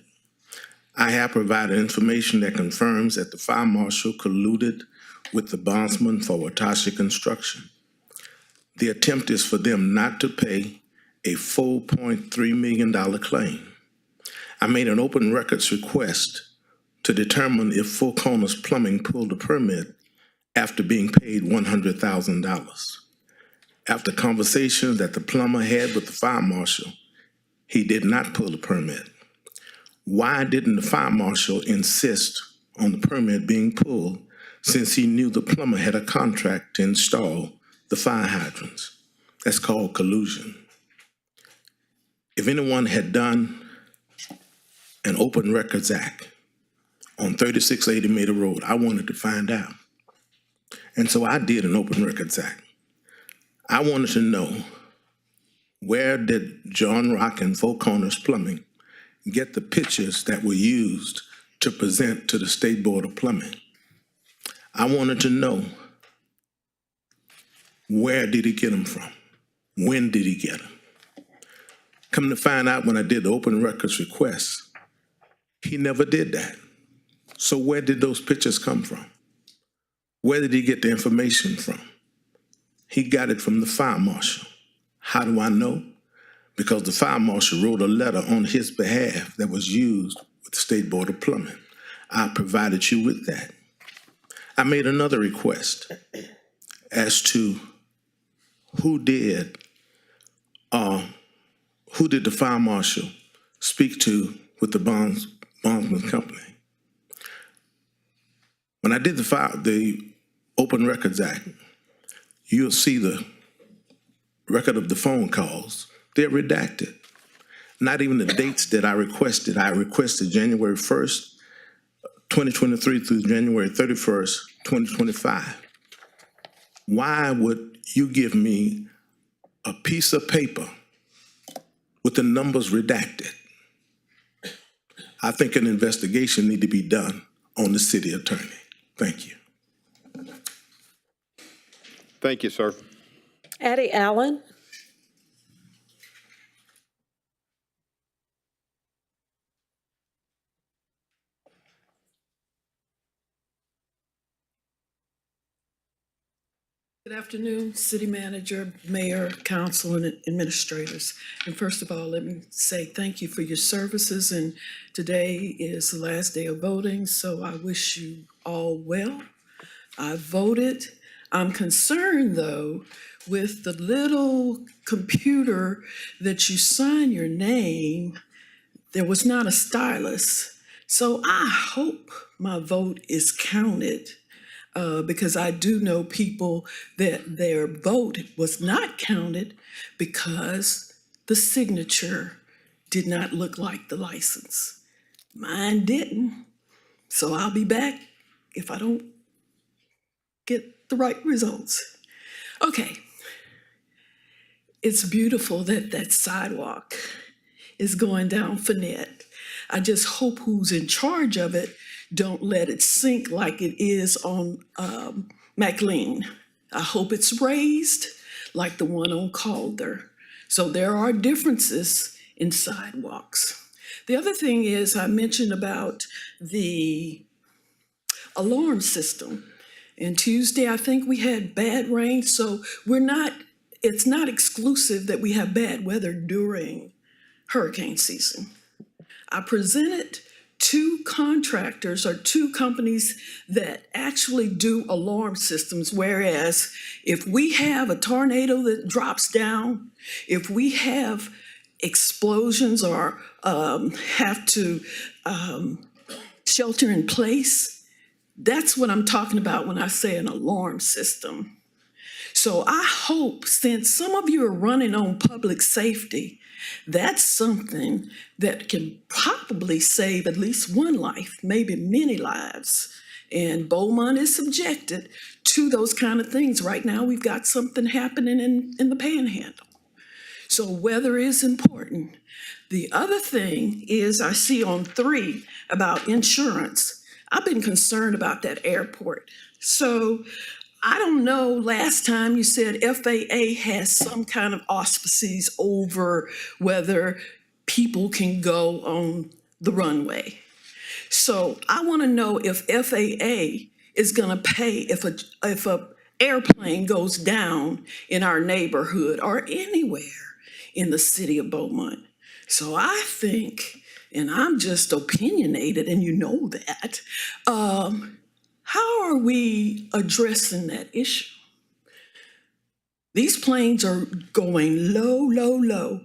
Speaker 16: I have provided information that confirms that the fire marshal colluded with the bondsman for Watashi Construction. The attempt is for them not to pay a $4.3 million claim. I made an open records request to determine if Four Corners Plumbing pulled a permit after being paid $100,000. After conversations that the plumber had with the fire marshal, he did not pull the permit. Why didn't the fire marshal insist on the permit being pulled since he knew the plumber had a contract to install the fire hydrants? That's called collusion. If anyone had done an Open Records Act on 3680 Maida Road, I wanted to find out. And so I did an Open Records Act. I wanted to know, where did John Rock and Four Corners Plumbing get the pictures that were used to present to the State Board of Plumbing? I wanted to know, where did he get them from? When did he get them? Come to find out, when I did the open records request, he never did that. So where did those pictures come from? Where did he get the information from? He got it from the fire marshal. How do I know? Because the fire marshal wrote a letter on his behalf that was used with the State Board of Plumbing. I provided you with that. I made another request as to who did the fire marshal speak to with the bondsman company. When I did the Open Records Act, you'll see the record of the phone calls. They're redacted. Not even the dates that I requested. I requested January 1st, 2023 through January 31st, 2025. Why would you give me a piece of paper with the numbers redacted? I think an investigation needs to be done on the city attorney. Thank you.
Speaker 1: Thank you, sir.
Speaker 3: Addie Allen.
Speaker 17: Good afternoon, City Manager, Mayor, Council, and administrators. And first of all, let me say thank you for your services. And today is the last day of voting, so I wish you all well. I voted. I'm concerned, though, with the little computer that you sign your name. There was not a stylus. So I hope my vote is counted. because I do know people that their vote was not counted because the signature did not look like the license. Mine didn't. So I'll be back if I don't get the right results. Okay. It's beautiful that that sidewalk is going down Fournette. I just hope who's in charge of it don't let it sink like it is on McLean. I hope it's raised like the one on Calder. So there are differences in sidewalks. The other thing is I mentioned about the alarm system. And Tuesday, I think we had bad rain, so it's not exclusive that we have bad weather during hurricane season. I presented two contractors or two companies that actually do alarm systems, whereas if we have a tornado that drops down, if we have explosions or have to shelter in place, that's what I'm talking about when I say an alarm system. So I hope, since some of you are running on public safety, that's something that can probably save at least one life, maybe many lives. And Beaumont is subjected to those kind of things. Right now, we've got something happening in the Panhandle. So weather is important. The other thing is I see on 3 about insurance. I've been concerned about that airport. So I don't know, last time you said FAA has some kind of auspices over whether people can go on the runway. So I want to know if FAA is going to pay if a airplane goes down in our neighborhood or anywhere in the city of Beaumont. So I think, and I'm just opinionated, and you know that, how are we addressing that issue? These planes are going low, low, low.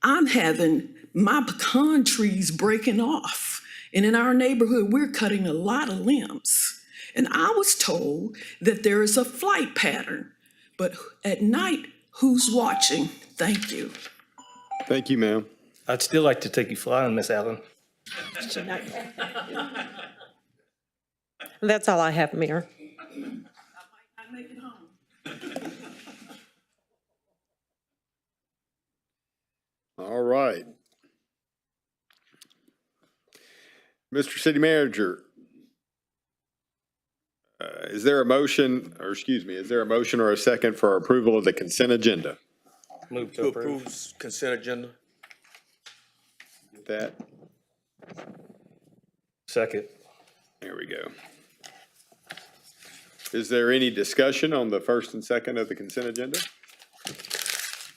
Speaker 17: I'm having my pecan trees breaking off. And in our neighborhood, we're cutting a lot of limbs. And I was told that there is a flight pattern. But at night, who's watching? Thank you.
Speaker 1: Thank you, ma'am.
Speaker 9: I'd still like to take you flying, Miss Allen.
Speaker 3: That's all I have, Mayor.
Speaker 17: I make it home.
Speaker 1: All right. Mr. City Manager, is there a motion or a second for approval of the consent agenda?
Speaker 9: Move to approve.
Speaker 18: Consent agenda.
Speaker 1: Get that?
Speaker 9: Second.
Speaker 1: There we go. Is there any discussion on the first and second of the consent agenda?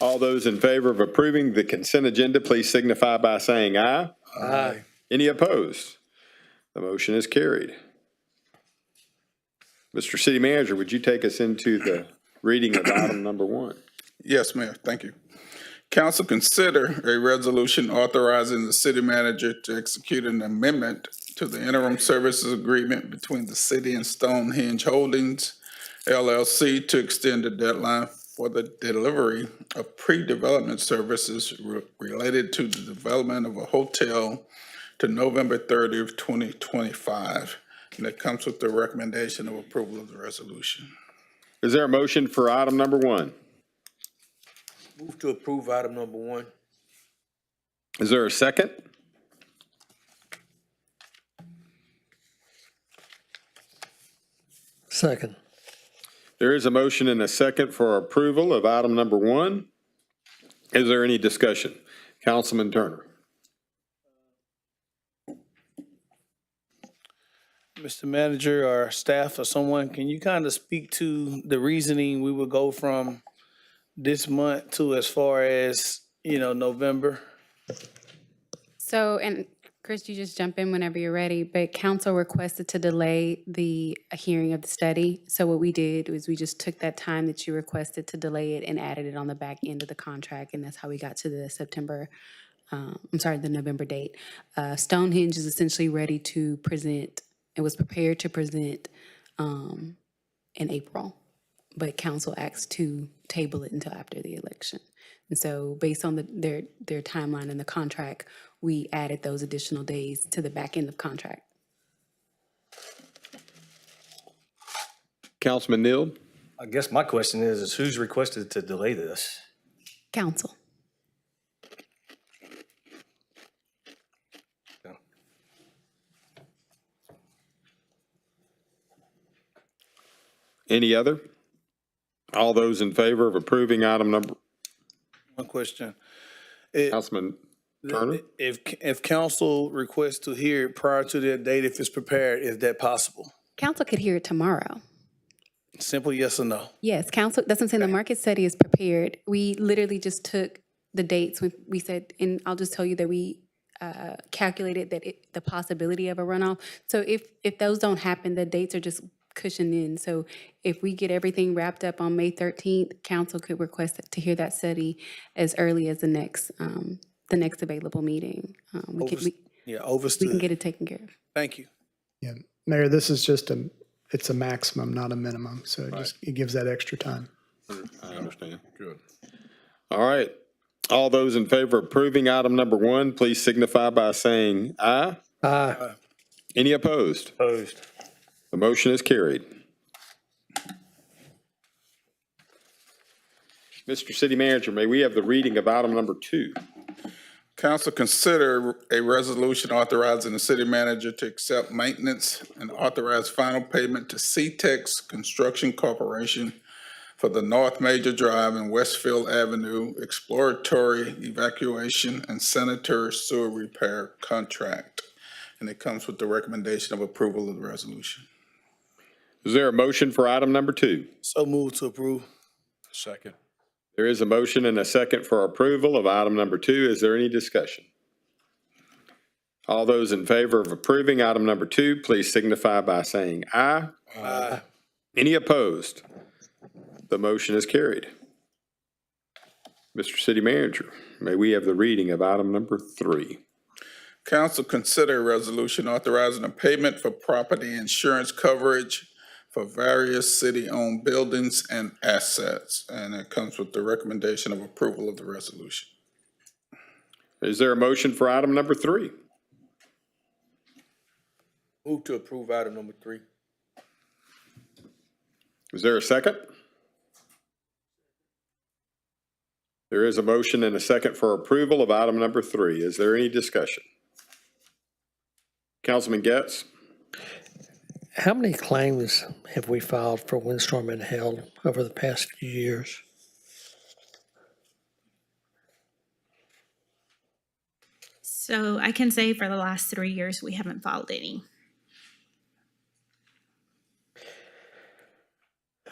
Speaker 1: All those in favor of approving the consent agenda, please signify by saying aye.
Speaker 18: Aye.
Speaker 1: Any opposed? The motion is carried. Mr. City Manager, would you take us into the reading of item number 1?
Speaker 13: Yes, Mayor, thank you. Council, consider a resolution authorizing the city manager to execute an amendment to the interim services agreement between the city and Stonehenge Holdings, LLC, to extend the deadline for the delivery of pre-development services related to the development of a hotel to November 30th, 2025. And that comes with the recommendation of approval of the resolution.
Speaker 1: Is there a motion for item number 1?
Speaker 18: Move to approve item number 1.
Speaker 1: Is there a second?
Speaker 10: Second.
Speaker 1: There is a motion and a second for approval of item number 1. Is there any discussion? Councilman Turner.
Speaker 8: Mr. Manager or staff or someone, can you kind of speak to the reasoning we would go from this month to as far as, November?
Speaker 12: So, and Chris, you just jump in whenever you're ready, but council requested to delay the hearing of the study. So what we did was we just took that time that you requested to delay it and added it on the back end of the contract, and that's how we got to the the November date. Stonehenge is essentially ready to present. It was prepared to present in April, but council asked to table it until after the election. And so based on their timeline in the contract, we added those additional days to the back end of contract.
Speaker 1: Councilman Neal?
Speaker 9: I guess my question is who's requested to delay this?
Speaker 12: Council.
Speaker 1: Any other? All those in favor of approving item number,
Speaker 8: One question.
Speaker 1: Councilman Turner?
Speaker 8: If council requests to hear it prior to that date, if it's prepared, is that possible?
Speaker 12: Council could hear it tomorrow.
Speaker 8: Simple yes or no?
Speaker 12: Yes, council, that's what I'm saying, the market study is prepared. We literally just took the dates, we said, and I'll just tell you that we calculated that the possibility of a runoff. So if those don't happen, the dates are just cushioned in. So if we get everything wrapped up on May 13th, council could request to hear that study as early as the next available meeting. We
Speaker 8: Overstood.
Speaker 12: can get it taken care of.
Speaker 8: Thank you.
Speaker 19: Yeah, Mayor, this is just it's a maximum, not a minimum, so it gives that extra time.
Speaker 1: I understand. Good. All right. All those in favor of approving item number 1, please signify by saying aye.
Speaker 10: Aye.
Speaker 1: Any opposed?
Speaker 9: Opposed.
Speaker 1: The motion is carried. Mr. City Manager, may we have the reading of item number 2?
Speaker 13: Council, consider a resolution authorizing the city manager to accept maintenance and authorize final payment to SETEX Construction Corporation for the North Major Drive and Westfield Avenue Exploratory Evacuation and Sanitary Sewer Repair Contract. And it comes with the recommendation of approval of the resolution.
Speaker 1: Is there a motion for item number 2?
Speaker 8: So move to approve.
Speaker 13: Second.
Speaker 1: There is a motion and a second for approval of item number 2. Is there any discussion? All those in favor of approving item number 2, please signify by saying aye.
Speaker 8: Aye.
Speaker 1: Any opposed? The motion is carried. Mr. City Manager, may we have the reading of item number 3?
Speaker 13: Council, consider a resolution authorizing a payment for property insurance coverage for various city-owned buildings and assets. And it comes with the recommendation of approval of the resolution.
Speaker 1: Is there a motion for item number 3?
Speaker 18: Move to approve item number 3.
Speaker 1: Is there a second? There is a motion and a second for approval of item number 3. Is there any discussion? Councilman Getz?
Speaker 10: How many claims have we filed for windstorm and hail over the past few years?
Speaker 20: So I can say for the last 3 years, we haven't filed any.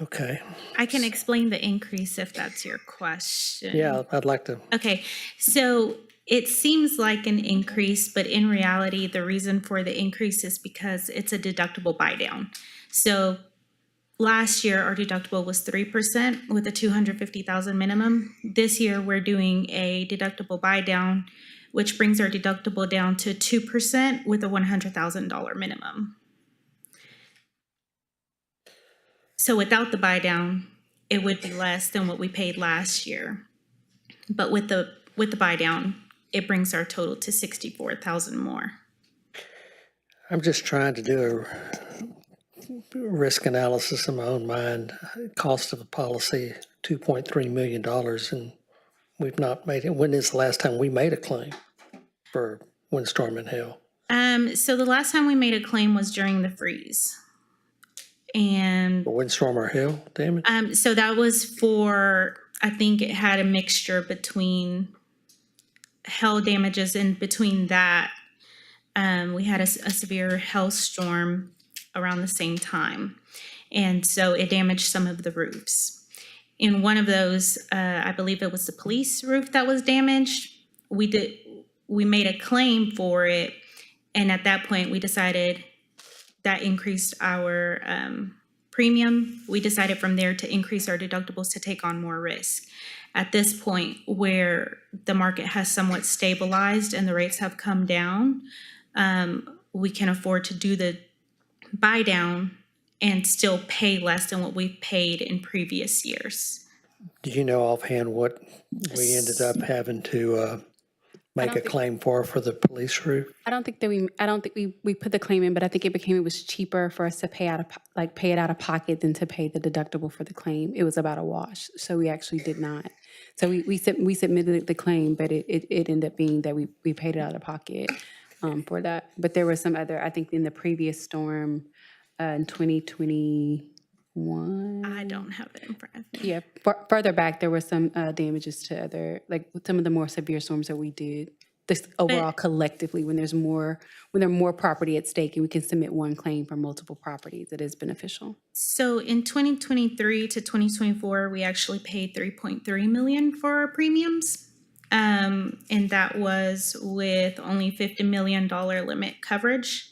Speaker 10: Okay.
Speaker 20: I can explain the increase if that's your question.
Speaker 10: Yeah, I'd like to.
Speaker 20: Okay, so it seems like an increase, but in reality, the reason for the increase is because it's a deductible buy down. So last year, our deductible was 3% with a $250,000 minimum. This year, we're doing a deductible buy down, which brings our deductible down to 2% with a $100,000 minimum. So without the buy down, it would be less than what we paid last year. But with the buy down, it brings our total to 64,000 more.
Speaker 10: I'm just trying to do a risk analysis in my own mind. Cost of a policy, $2.3 million, and we've not made it. When is the last time we made a claim for windstorm and hail?
Speaker 20: So the last time we made a claim was during the freeze. And
Speaker 10: For windstorm or hail damage?
Speaker 20: so that was for, I think it had a mixture between hail damages, and between that, we had a severe hailstorm around the same time. And so it damaged some of the roofs. In one of those, I believe it was the police roof that was damaged. We made a claim for it. And at that point, we decided that increased our premium. We decided from there to increase our deductibles to take on more risk. At this point, where the market has somewhat stabilized and the rates have come down, we can afford to do the buy down and still pay less than what we've paid in previous years.
Speaker 10: Do you know offhand what we ended up having to make a
Speaker 12: think-
Speaker 10: claim for the police roof?
Speaker 12: I don't think we put the claim in, but I think it was cheaper for us to pay it out of pocket than to pay the deductible for the claim. It was about a wash, so we actually did not. So we submitted the claim, but it ended up being that we paid it out of pocket for that. But there was some other, I think in the previous storm in 2021.
Speaker 20: I don't have it in front of me.
Speaker 12: Yeah, further back, there were some damages to other, like some of the more severe storms that we did. This overall collectively, when there are more property at stake and we can submit one claim for multiple properties, it is beneficial.
Speaker 20: So in 2023 to 2024, we actually paid $3.3 million for our premiums. And that was with only $50 million limit coverage.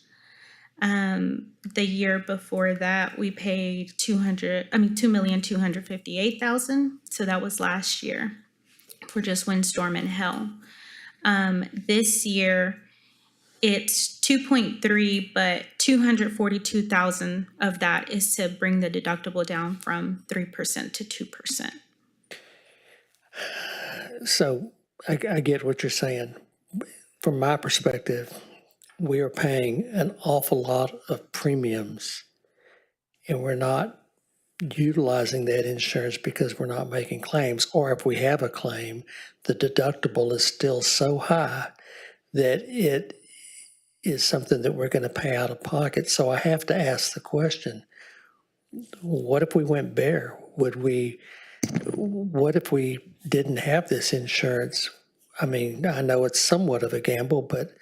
Speaker 20: The year before that, we paid $2,258,000. So that was last year for just windstorm and hail. This year, it's 2.3, but 242,000 of that is to bring the deductible down from 3% to 2%.
Speaker 10: So I get what you're saying. From my perspective, we are paying an awful lot of premiums and we're not utilizing that insurance because we're not making claims. Or if we have a claim, the deductible is still so high that it is something that we're going to pay out of pocket. So I have to ask the question, what if we went bare? What if we didn't have this insurance? I mean, I know it's somewhat of a gamble, but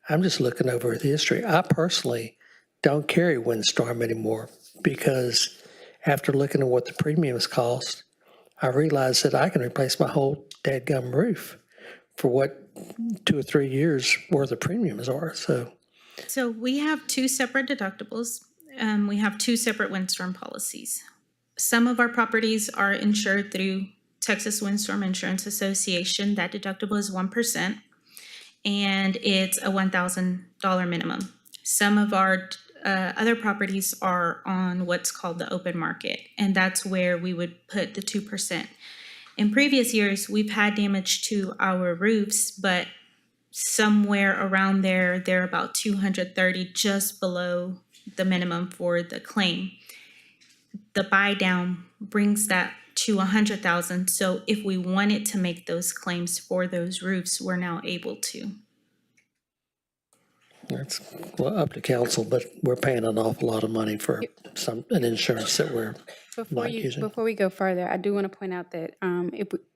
Speaker 10: I'm just looking over the history. I personally don't carry windstorm anymore because after looking at what the premiums cost, I realized that I can replace my whole dadgum roof for what 2 or 3 years worth of premiums are.
Speaker 20: So we have two separate deductibles. We have two separate windstorm policies. Some of our properties are insured through Texas Windstorm Insurance Association. That deductible is 1%, and it's a $1,000 minimum. Some of our other properties are on what's called the open market, and that's where we would put the 2%. In previous years, we've had damage to our roofs, but somewhere around there, they're about 230, just below the minimum for the claim. The buy down brings that to 100,000. So if we wanted to make those claims for those roofs, we're now able to.
Speaker 10: That's up to council, but we're paying an awful lot of money for an insurance that we're not using.
Speaker 12: Before we go further, I do want to point out that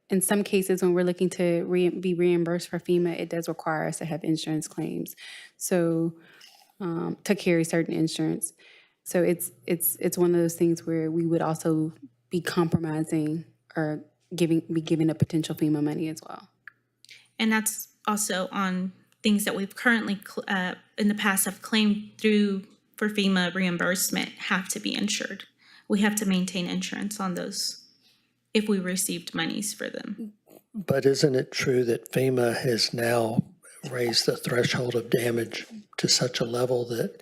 Speaker 12: in some cases, when we're looking to be reimbursed for FEMA, it does require us to have insurance claims. So to carry certain insurance. So it's one of those things where we would also be compromising or be giving a potential FEMA money as well.
Speaker 20: And that's also on things that we've currently in the past have claimed through for FEMA reimbursement have to be insured. We have to maintain insurance on those if we received monies for them.
Speaker 10: But isn't it true that FEMA has now raised the threshold of damage to such a level that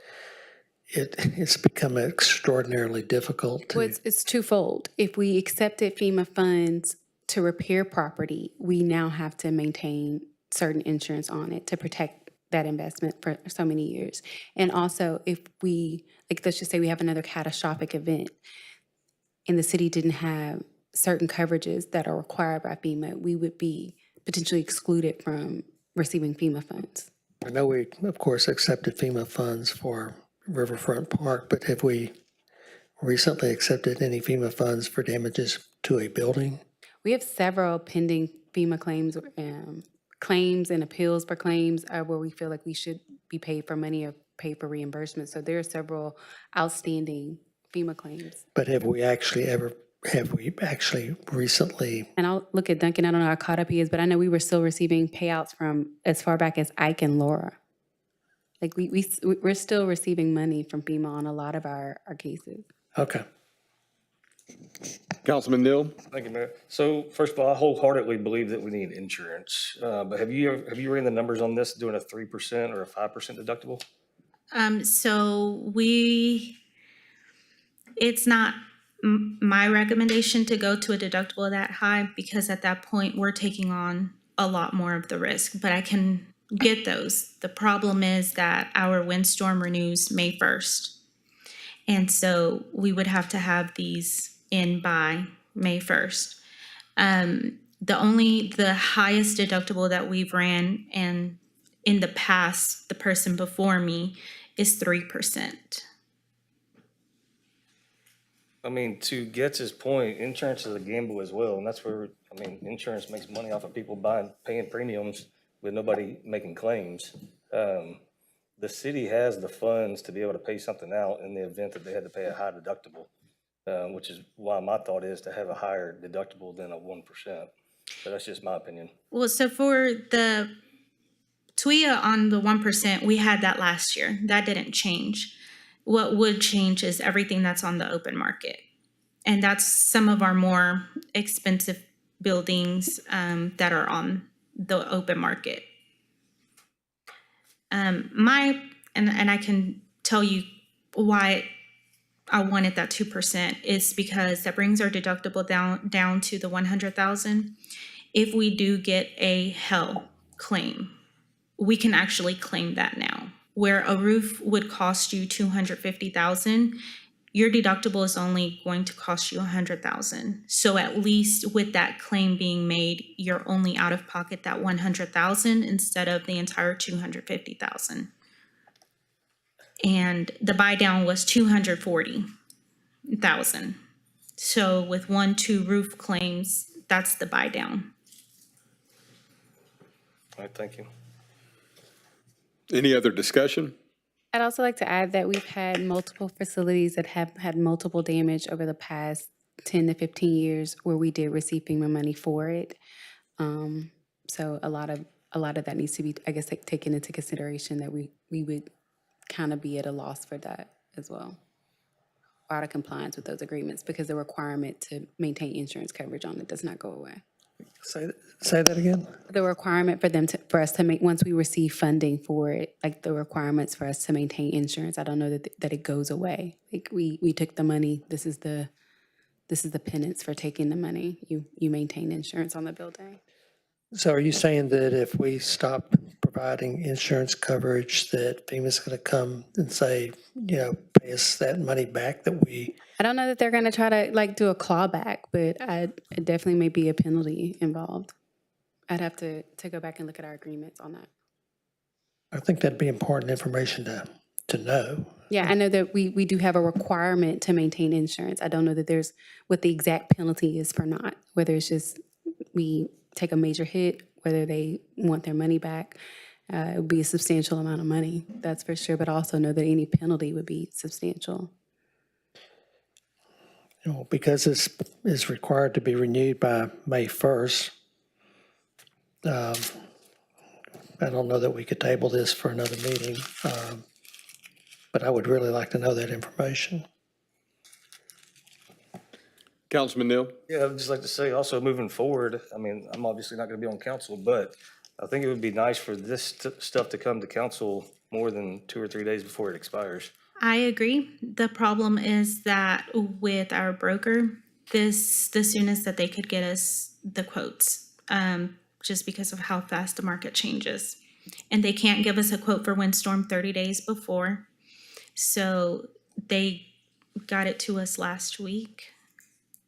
Speaker 10: it's become extraordinarily difficult to...
Speaker 12: Well, it's twofold. If we accepted FEMA funds to repair property, we now have to maintain certain insurance on it to protect that investment for so many years. And also, if we, like, let's just say we have another catastrophic event and the city didn't have certain coverages that are required by FEMA, we would be potentially excluded from receiving FEMA funds.
Speaker 10: I know we, of course, accepted FEMA funds for Riverfront Park, but have we recently accepted any FEMA funds for damages to a building?
Speaker 12: We have several pending FEMA claims and appeals for claims where we feel like we should be paid for money or paid for reimbursement. So there are several outstanding FEMA claims.
Speaker 10: But have we actually recently?
Speaker 12: And I'll look at Duncan. I don't know how caught up he is, but I know we were still receiving payouts from as far back as Ike and Laura. Like we're still receiving money from FEMA on a lot of our cases.
Speaker 10: Okay.
Speaker 1: Councilman Neal?
Speaker 9: Thank you, Mayor. So first of all, I wholeheartedly believe that we need insurance. But have you ran the numbers on this, doing a 3% or a 5% deductible?
Speaker 20: So we it's not my recommendation to go to a deductible that high, because at that point, we're taking on a lot more of the risk, but I can get those. The problem is that our windstorm renews May 1st. And so we would have to have these in by May 1st. The highest deductible that we've ran, and in the past, the person before me, is 3%.
Speaker 9: I mean, to Getz's point, insurance is a gamble as well, and that's where, I mean, insurance makes money off of people paying premiums with nobody making claims. The city has the funds to be able to pay something out in the event that they had to pay a high deductible, which is why my thought is to have a higher deductible than a 1%. But that's just my opinion.
Speaker 20: Well, so for the TWIA on the 1%, we had that last year. That didn't change. What would change is everything that's on the open market. And that's some of our more expensive buildings that are on the open market. And I can tell you why I wanted that 2% is because that brings our deductible down to the $100,000. If we do get a HEL claim, we can actually claim that now. Where a roof would cost you $250,000, your deductible is only going to cost you $100,000. So at least with that claim being made, you're only out of pocket that $100,000 instead of the entire $250,000. And the buy down was $240,000. So with 1-2 roof claims, that's the buy down.
Speaker 9: All right, thank you.
Speaker 1: Any other discussion?
Speaker 12: I'd also like to add that we've had multiple facilities that have had multiple damage over the past 10 to 15 years where we did receive FEMA money for it. So a lot of that needs to be, I guess, taken into consideration, that we would kind of be at a loss for that as well, out of compliance with those agreements, because the requirement to maintain insurance coverage on it does not go away.
Speaker 10: Say that again?
Speaker 12: The requirement for us to make, once we receive funding for it, like the requirements for us to maintain insurance, I don't know that it goes away. Like we took the money. This is the penance for taking the money. You maintain insurance on the building.
Speaker 10: So are you saying that if we stop providing insurance coverage, that FEMA's going to come and say, pay us that money back that we...
Speaker 12: I don't know that they're going to try to do a clawback, but it definitely may be a penalty involved. I'd have to go back and look at our agreements on that.
Speaker 10: I think that'd be important information to know.
Speaker 12: Yeah, I know that we do have a requirement to maintain insurance. I don't know that there's what the exact penalty is for not, whether it's just we take a major hit, whether they want their money back. It would be a substantial amount of money, that's for sure, but I also know that any penalty would be substantial.
Speaker 10: Because this is required to be renewed by May 1st, I don't know that we could table this for another meeting, but I would really like to know that information.
Speaker 1: Councilman Neal?
Speaker 9: Yeah, I'd just like to say also moving forward, I mean, I'm obviously not going to be on council, but I think it would be nice for this stuff to come to council more than 2 or 3 days before it expires.
Speaker 20: I agree. The problem is that with our broker, the soonest that they could get us the quotes, just because of how fast the market changes. And they can't give us a quote for windstorm 30 days before. So they got it to us last week,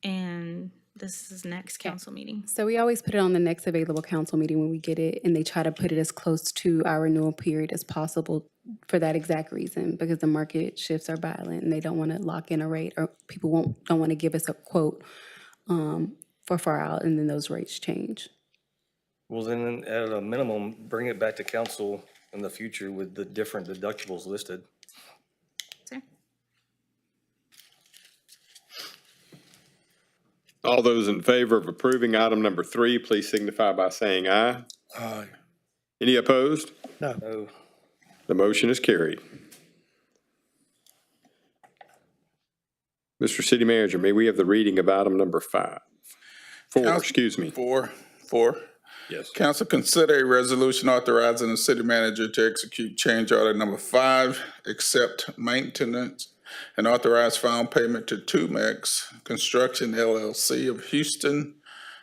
Speaker 20: and this is next council meeting.
Speaker 12: So we always put it on the next available council meeting when we get it, and they try to put it as close to our renewal period as possible for that exact reason, because the market shifts are violent and they don't want to lock in a rate, or people don't want to give us a quote for far out, and then those rates change.
Speaker 9: Well, then at a minimum, bring it back to council in the future with the different deductibles listed.
Speaker 20: Sir?
Speaker 1: All those in favor of approving item number 3, please signify by saying aye.
Speaker 13: Aye.
Speaker 1: Any opposed?
Speaker 9: No.
Speaker 1: The motion is carried. Mr. City Manager, may we have the reading of item number 4, excuse me.
Speaker 13: Four.
Speaker 1: Yes.
Speaker 13: Council consider a resolution authorizing the city manager to execute change order number 5, accept maintenance and authorized final payment to Tumex Construction LLC of Houston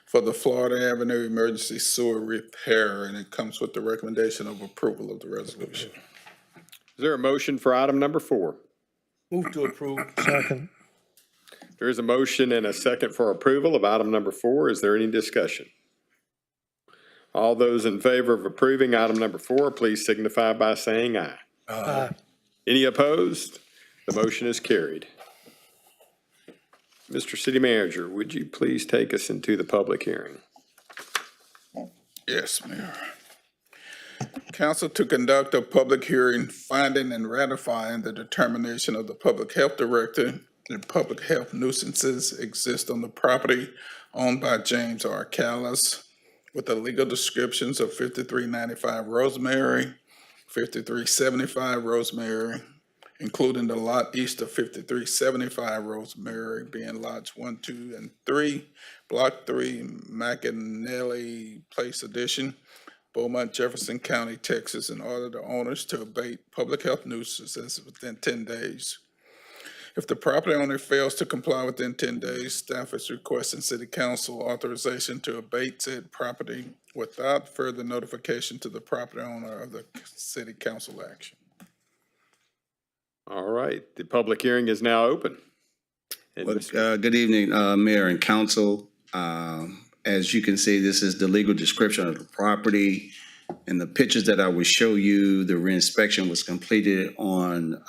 Speaker 13: for the Florida Avenue Emergency Sewer Repair, and it comes with the recommendation of approval of the resolution.
Speaker 1: Is there a motion for item number 4?
Speaker 18: Move to approve.
Speaker 10: Second.
Speaker 1: There is a motion and a second for approval of item number 4. Is there any discussion? All those in favor of approving item number 4, please signify by saying aye.
Speaker 10: Aye.
Speaker 1: Any opposed? The motion is carried. Mr. City Manager, would you please take us into the public hearing?
Speaker 13: Yes, Mayor. Council to conduct a public hearing finding and ratifying the determination of the Public Health Director that public health nuisances exist on the property owned by James R. Callis with the legal descriptions of 5395 Rosemary, 5375 Rosemary, including the lot east of 5375 Rosemary being lots 1, 2, and 3, Block 3, McAnally Place Addition, Beaumont, Jefferson County, Texas, in order the owners to abate public health nuisances within 10 days. If the property owner fails to comply within 10 days, staff is requesting City Council authorization to abate said property without further notification to the property owner of the City Council action.
Speaker 1: All right, the public hearing is now open. And
Speaker 19: Good evening, Mayor and Council. As you can see, this is the legal description of the property. And the pictures that I will show you, the reinspection was completed on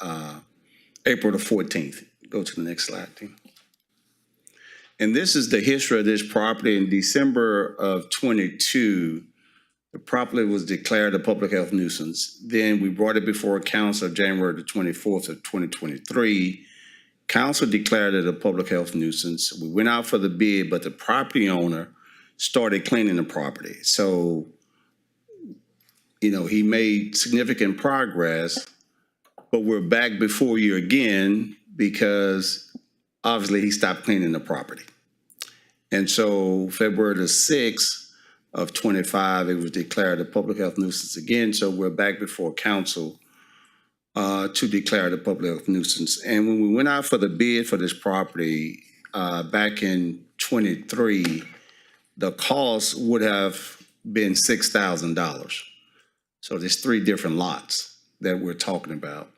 Speaker 19: April the 14th. Go to the next slide, team. And this is the history of this property. In December of 22, the property was declared a public health nuisance. Then we brought it before council January the 24th of 2023. Council declared it a public health nuisance. We went out for the bid, but the property owner started cleaning the property. So, you know, he made significant progress, but we're back before you again because obviously he stopped cleaning the property. And so February the 6th of 25, it was declared a public health nuisance again. So we're back before council to declare the public health nuisance. And when we went out for the bid for this property back in 23, the cost would have been $6,000. So there's 3 different lots that we're talking about.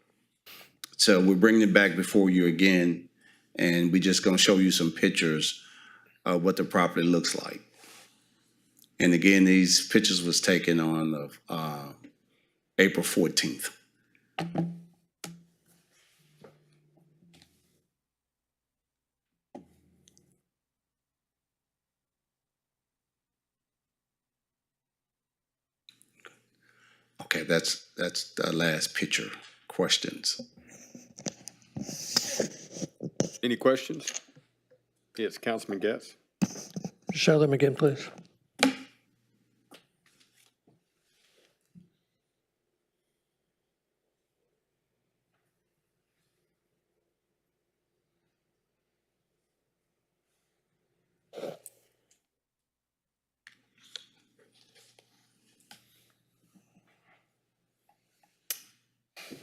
Speaker 19: So we're bringing it back before you again, and we're just gonna show you some pictures of what the property looks like. And again, these pictures was taken on April 14th. Okay, that's the last picture. Questions?
Speaker 1: any questions? Yes, Councilman Getz.
Speaker 10: Show them again, please.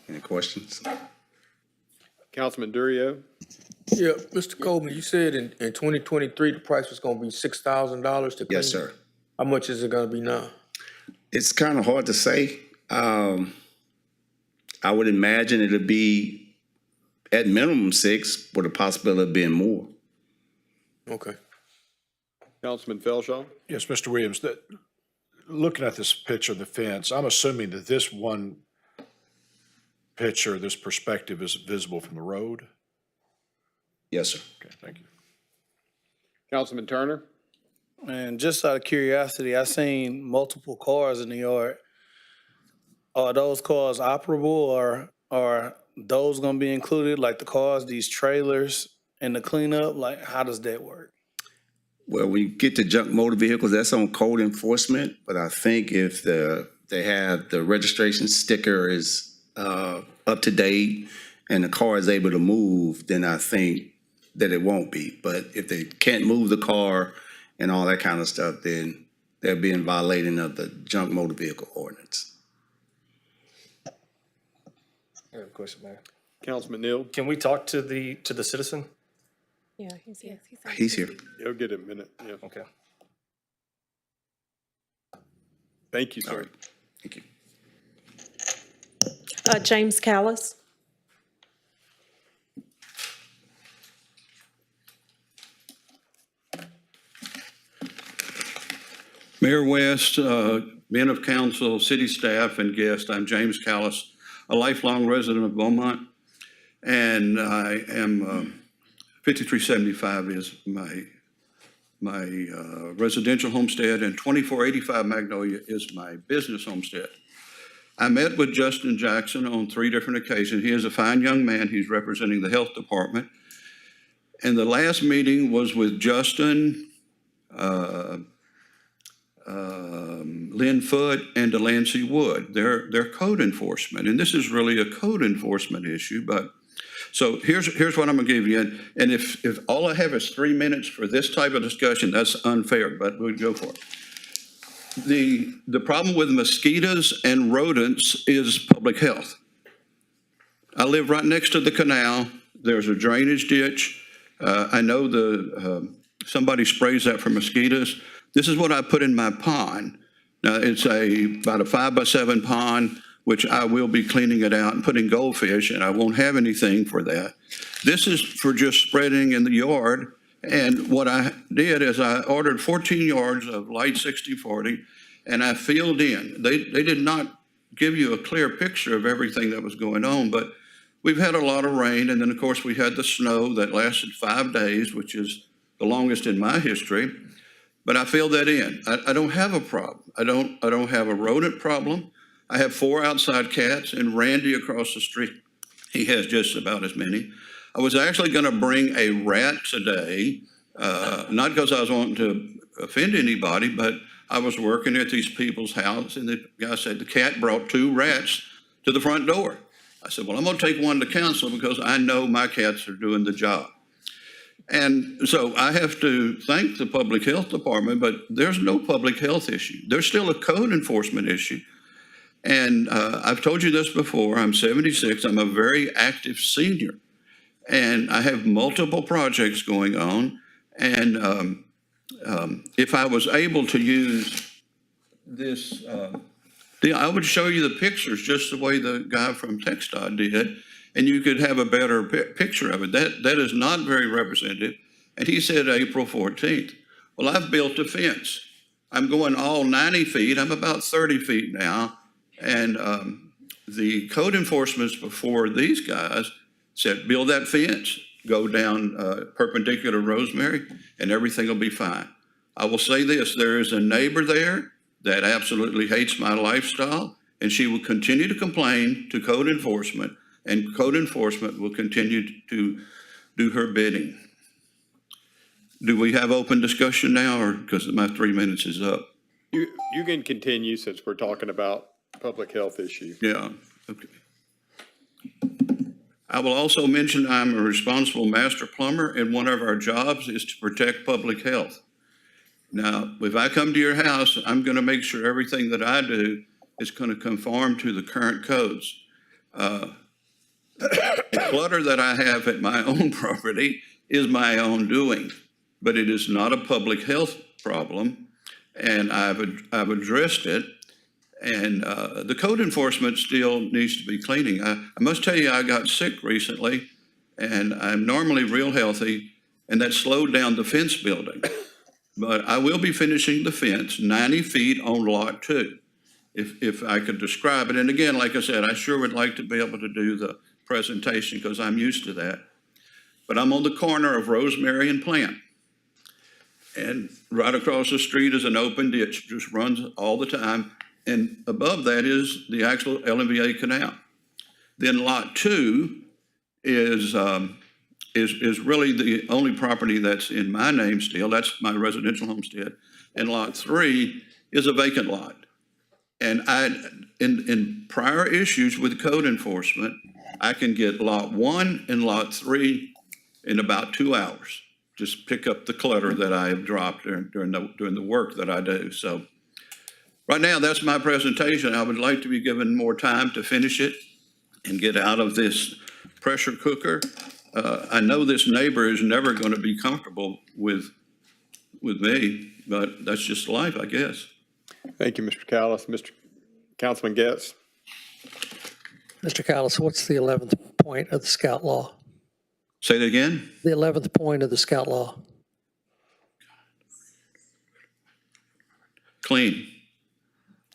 Speaker 19: Any questions?
Speaker 1: Councilman Durio.
Speaker 18: Yeah, Mr. Coleman, you said in 2023, the price was gonna be $6,000 to clean?
Speaker 19: Yes, sir.
Speaker 18: How much is it gonna be now?
Speaker 19: It's kind of hard to say. I would imagine it'll be at minimum 6 with a possibility of being more.
Speaker 18: Okay.
Speaker 1: Councilman Felshaw.
Speaker 20: Yes, Mr. Williams, looking at this picture of the fence, I'm assuming that this one picture, this perspective is visible from the road?
Speaker 19: Yes, sir.
Speaker 20: Okay, thank you.
Speaker 1: Councilman Turner.
Speaker 8: And just out of curiosity, I seen multiple cars in the yard. Are those cars operable, or are those gonna be included, like the cars, these trailers, in the cleanup? Like, how does that work?
Speaker 19: Well, we get to junk motor vehicles, that's on code enforcement, but I think if they have the registration sticker is up to date and the car is able to move, then I think that it won't be. But if they can't move the car and all that kind of stuff, then they'll be in violating of the junk motor vehicle ordinance.
Speaker 18: I have a question, Mayor.
Speaker 1: Councilman Neal,
Speaker 9: Can we talk to the citizen?
Speaker 3: Yeah, he's here.
Speaker 19: He's here.
Speaker 1: you'll get a minute. Yeah.
Speaker 9: Okay.
Speaker 1: Thank you,
Speaker 19: All
Speaker 1: sir.
Speaker 19: right. Thank you.
Speaker 3: James Callis.
Speaker 19: Mayor West, men of council, city staff, and guests, I'm James Callis, a lifelong resident of Beaumont, and I am 5375 is my residential homestead, and 2485 Magnolia is my business homestead. I met with Justin Jackson on 3 different occasions. He is a fine young man. He's representing the health department. And the last meeting was with Justin, Lynn Foote, and Delancey Wood. They're code enforcement, and this is really a code enforcement issue. But so here's what I'm gonna give you. And if all I have is 3 minutes for this type of discussion, that's unfair, but we'll go for it. The problem with mosquitoes and rodents is public health. I live right next to the canal. There's a drainage ditch. I know somebody sprays that for mosquitoes. This is what I put in my pond. Now, it's about a 5x7 pond, which I will be cleaning it out and putting goldfish, and I won't have anything for that. This is for just spreading in the yard. And what I did is I ordered 14 yards of light 60/40, and I filled in. They did not give you a clear picture of everything that was going on, but we've had a lot of rain, and then of course we had the snow that lasted 5 days, which is the longest in my history. But I filled that in. I don't have a problem. I don't have a rodent problem. I have 4 outside cats, and Randy across the street, he has just about as many. I was actually going to bring a rat today, not because I was wanting to offend anybody, but I was working at these people's house, and the guy said the cat brought 2 rats to the front door. I said, well, I'm going to take one to council because I know my cats are doing the job. And so I have to thank the public health department, but there's no public health issue. There's still a code enforcement issue. And I've told you this before, I'm 76, I'm a very active senior. And I have multiple projects going on. And if I was able to use this, I would show you the pictures just the way the guy from TxDOT did, and you could have a better picture of it. That is not very representative. And he said April 14th. Well, I've built a fence. I'm going all 90 feet. I'm about 30 feet now. And the code enforcement before these guys said, build that fence, go down perpendicular Rosemary, and everything will be fine. I will say this, there is a neighbor there that absolutely hates my lifestyle, and she will continue to complain to code enforcement, and code enforcement will continue to do her bidding. Do we have open discussion now, or because my 3 minutes is up?
Speaker 1: You can continue since we're talking about public health issue.
Speaker 19: Yeah, okay. I will also mention I'm a responsible master plumber, and one of our jobs is to protect public health. Now, if I come to your house, I'm going to make sure everything that I do is going to conform to the current codes. The clutter that I have at my own property is my own doing, but it is not a public health problem, and I've addressed it. And the code enforcement still needs to be cleaning. I must tell you, I got sick recently, and I'm normally real healthy, and that slowed down the fence building. But I will be finishing the fence 90 feet on lot 2, if I could describe it. And again, like I said, I sure would like to be able to do the presentation because I'm used to that. But I'm on the corner of Rosemary and Plant. And right across the street is an open ditch, just runs all the time. And above that is the actual LMVA canal. Then lot 2 is really the only property that's in my name still. That's my residential homestead. And lot 3 is a vacant lot. And in prior issues with code enforcement, I can get lot 1 and lot 3 in about 2 hours. Just pick up the clutter that I have dropped during the work that I do. So right now, that's my presentation. I would like to be given more time to finish it and get out of this pressure cooker. I know this neighbor is never going to be comfortable with me, but that's just life, I guess.
Speaker 1: Thank you, Mr. Callis. Mr. Councilman Getz?
Speaker 10: Mr. Callis, what's the 11th point of the scout law?
Speaker 19: Say that again?
Speaker 10: The 11th point of the scout law.
Speaker 19: Clean.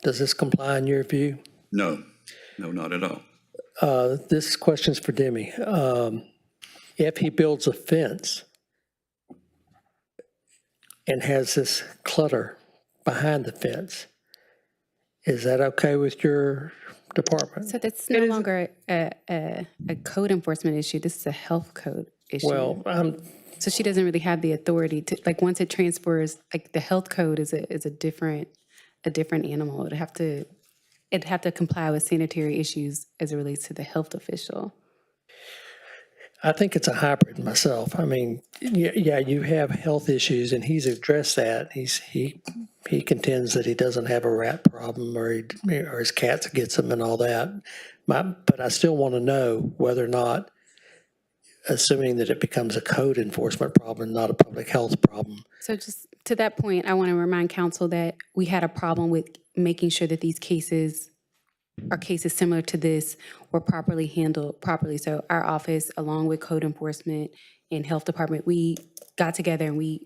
Speaker 10: Does this comply in your view?
Speaker 19: No, not at all.
Speaker 10: This question's for Demi. If he builds a fence and has this clutter behind the fence, is that okay with your department?
Speaker 12: So that's no longer a code enforcement issue. This is a health code issue.
Speaker 10: Well,
Speaker 12: So she doesn't really have the authority to, like, once it transfers, like, the health code is a different animal. It'd have to comply with sanitary issues as it relates to the health official.
Speaker 10: I think it's a hybrid myself. I mean, yeah, you have health issues, and he's addressed that. He contends that he doesn't have a rat problem, or his cats gets them and all that. But I still want to know whether or not, assuming that it becomes a code enforcement problem, not a public health problem.
Speaker 12: So just to that point, I want to remind council that we had a problem with making sure that these cases are cases similar to this were properly handled properly. So our office, along with code enforcement and health department, we got together and we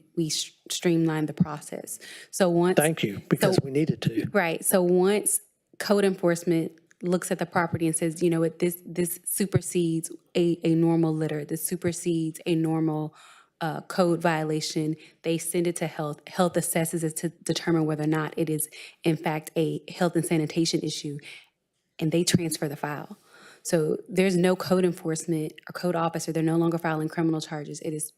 Speaker 12: streamlined the process. So once.
Speaker 10: Thank you, because we needed to.
Speaker 12: Right. So once code enforcement looks at the property and says, you know what, this supersedes a normal litter, this supersedes a normal code violation, they send it to health. Health assesses it to determine whether or not it is in fact a health and sanitation issue, and they transfer the file. So there's no code enforcement or code officer. They're no longer filing criminal charges. It is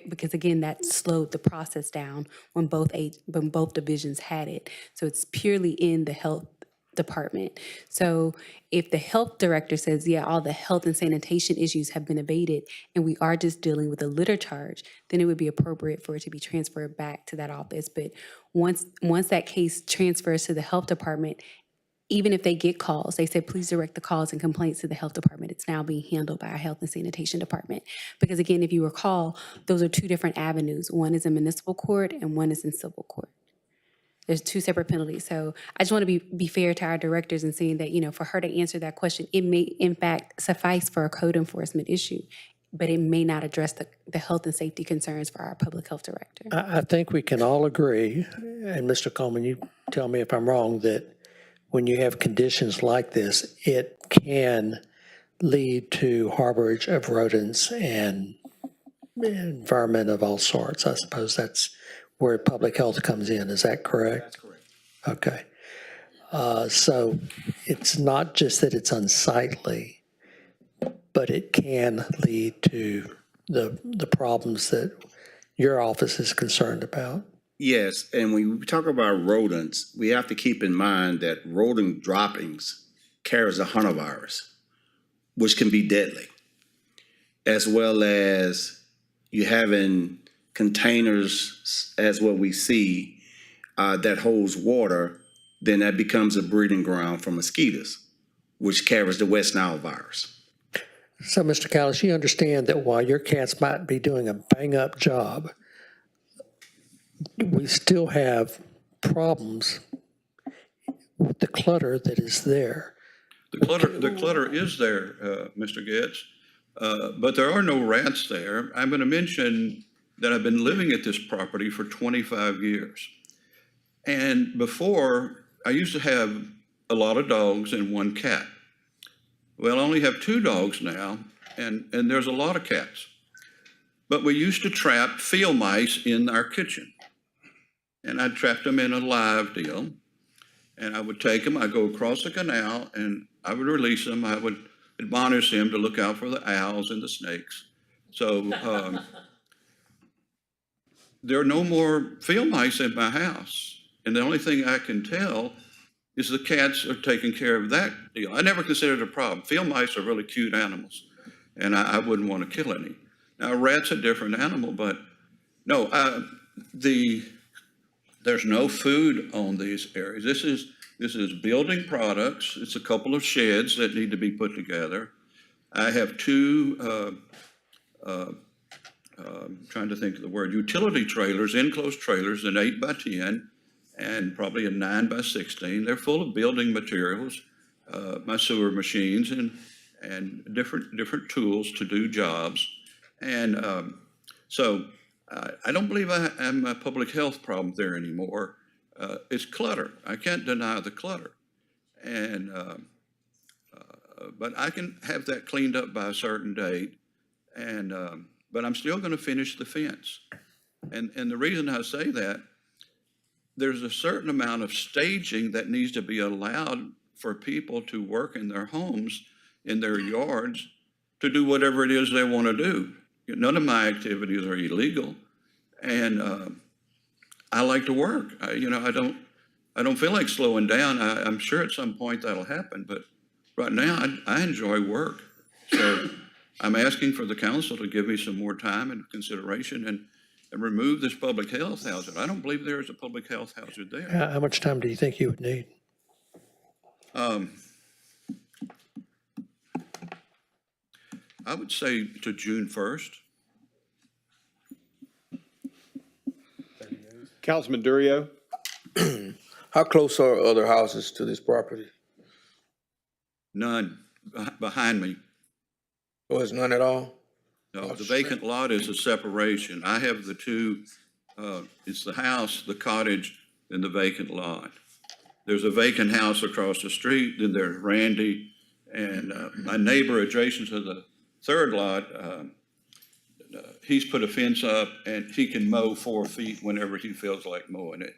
Speaker 12: because, again, that slowed the process down when both divisions had it. So it's purely in the health department. So if the health director says, yeah, all the health and sanitation issues have been abated and we are just dealing with a litter charge, then it would be appropriate for it to be transferred back to that office. But once that case transfers to the health department, even if they get calls, they say, please direct the calls and complaints to the health department. It's now being handled by our health and sanitation department. Because again, if you recall, those are two different avenues. One is in municipal court and one is in civil court. There's two separate penalties. So I just want to be fair to our directors in saying that, you know, for her to answer that question, it may in fact suffice for a code enforcement issue, but it may not address the health and safety concerns for our public health director.
Speaker 10: I think we can all agree, and Mr. Coleman, you tell me if I'm wrong, that when you have conditions like this, it can lead to harborage of rodents and environment of all sorts. I suppose that's where public health comes in. Is that correct?
Speaker 4: That's correct.
Speaker 10: Okay. So it's not just that it's unsightly, but it can lead to the problems that your office is concerned about.
Speaker 19: Yes, and when we talk about rodents, we have to keep in mind that rodent droppings carries a hantavirus, which can be deadly, as well as you having containers as what we see that holds water, then that becomes a breeding ground for mosquitoes, which carries the West Nile virus.
Speaker 10: So, Mr. Callis, you understand that while your cats might be doing a bang-up job, we still have problems with the clutter that is there.
Speaker 19: The clutter is there, Mr. Getz, but there are no rats there. I'm going to mention that I've been living at this property for 25 years. And before, I used to have a lot of dogs and one cat. Well, I only have 2 dogs now, and there's a lot of cats. But we used to trap field mice in our kitchen. And I'd trap them in a live deal. And I would take them, I'd go across the canal, and I would release them. I would admonish them to look out for the owls and the snakes. So there are no more field mice in my house. And the only thing I can tell is the cats are taking care of that deal. I never considered it a problem. Field mice are really cute animals, and I wouldn't want to kill any. Now, a rat's a different animal, but no, there's no food on these areas. This is building products. It's a couple of sheds that need to be put together. I have two, trying to think of the word, utility trailers, enclosed trailers, an 8x10 and probably a 9x16. They're full of building materials, my sewer machines and different tools to do jobs. And so I don't believe I have a public health problem there anymore. It's clutter. I can't deny the clutter. And but I can have that cleaned up by a certain date. And but I'm still going to finish the fence. And the reason I say that, there's a certain amount of staging that needs to be allowed for people to work in their homes, in their yards, to do whatever it is they want to do. None of my activities are illegal, and I like to work. I don't feel like slowing down. I'm sure at some point that'll happen, but right now I enjoy work. So I'm asking for the council to give me some more time and consideration and remove this public health hazard. I don't believe there is a public health hazard there.
Speaker 10: How much time do you think you would need?
Speaker 19: I would say to June 1st.
Speaker 1: Councilman Durio?
Speaker 18: How close are other houses to this property?
Speaker 19: None behind me.
Speaker 18: Oh, there's none at all?
Speaker 19: No, the vacant lot is a separation. I have the two, it's the house, the cottage, and the vacant lot. There's a vacant house across the street, then there's Randy, and my neighbor adjacent to the third lot, he's put a fence up and he can mow 4 feet whenever he feels like mowing it.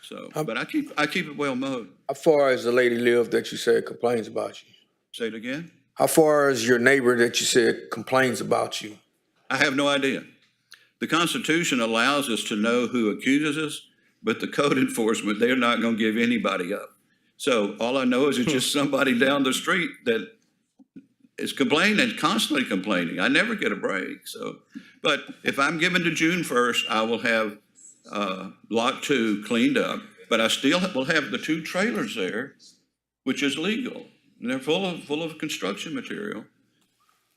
Speaker 19: So, but I keep it well mowed.
Speaker 18: How far does the lady live that you said complains about you?
Speaker 19: Say it again?
Speaker 18: How far is your neighbor that you said complains about you?
Speaker 19: I have no idea. The Constitution allows us to know who accuses us, but the code enforcement, they're not going to give anybody up. So all I know is it's just somebody down the street that is complaining, constantly complaining. I never get a break. So, but if I'm given to June 1st, I will have lot 2 cleaned up, but I still will have the 2 trailers there, which is legal. And they're full of construction material.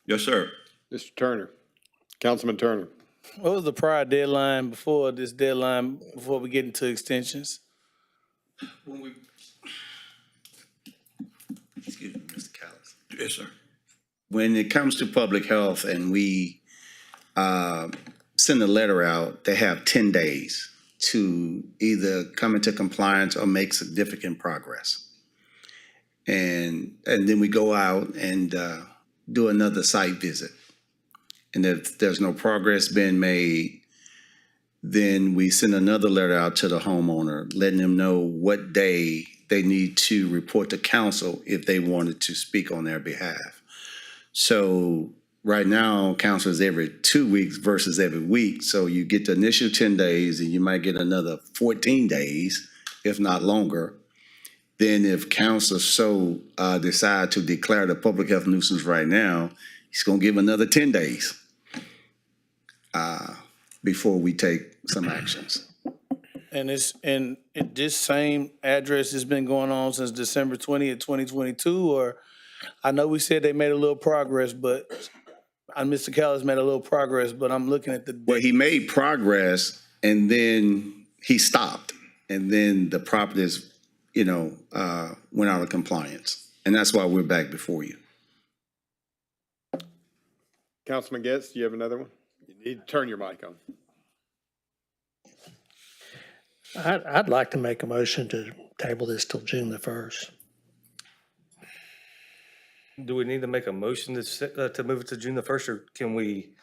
Speaker 19: Yes, sir.
Speaker 1: Mr. Turner, Councilman Turner.
Speaker 8: What was the prior deadline before this deadline, before we get into extensions?
Speaker 19: Excuse me, Mr. Callis. Yes, sir. When it comes to public health and we send a letter out, they have 10 days to either come into compliance or make significant progress. And then we go out and do another site visit. And if there's no progress being made, then we send another letter out to the homeowner, letting them know what day they need to report to council if they wanted to speak on their behalf. So right now, council is every 2 weeks versus every week. So you get the initial 10 days and you might get another 14 days, if not longer. Then if council so decide to declare the public health nuisance right now, he's going to give another 10 days before we take some actions.
Speaker 8: And this same address has been going on since December 20th, 2022, or I know we said they made a little progress, but Mr. Callis made a little progress, but I'm looking at the.
Speaker 19: Well, he made progress and then he stopped, and then the properties, went out of compliance, and that's why we're back before you.
Speaker 1: Councilman Getz, do you have another one? You need to turn your mic on.
Speaker 10: I'd like to make a motion to table this till June the 1st.
Speaker 9: Do we need to make a motion to move it to June the 1st, or can we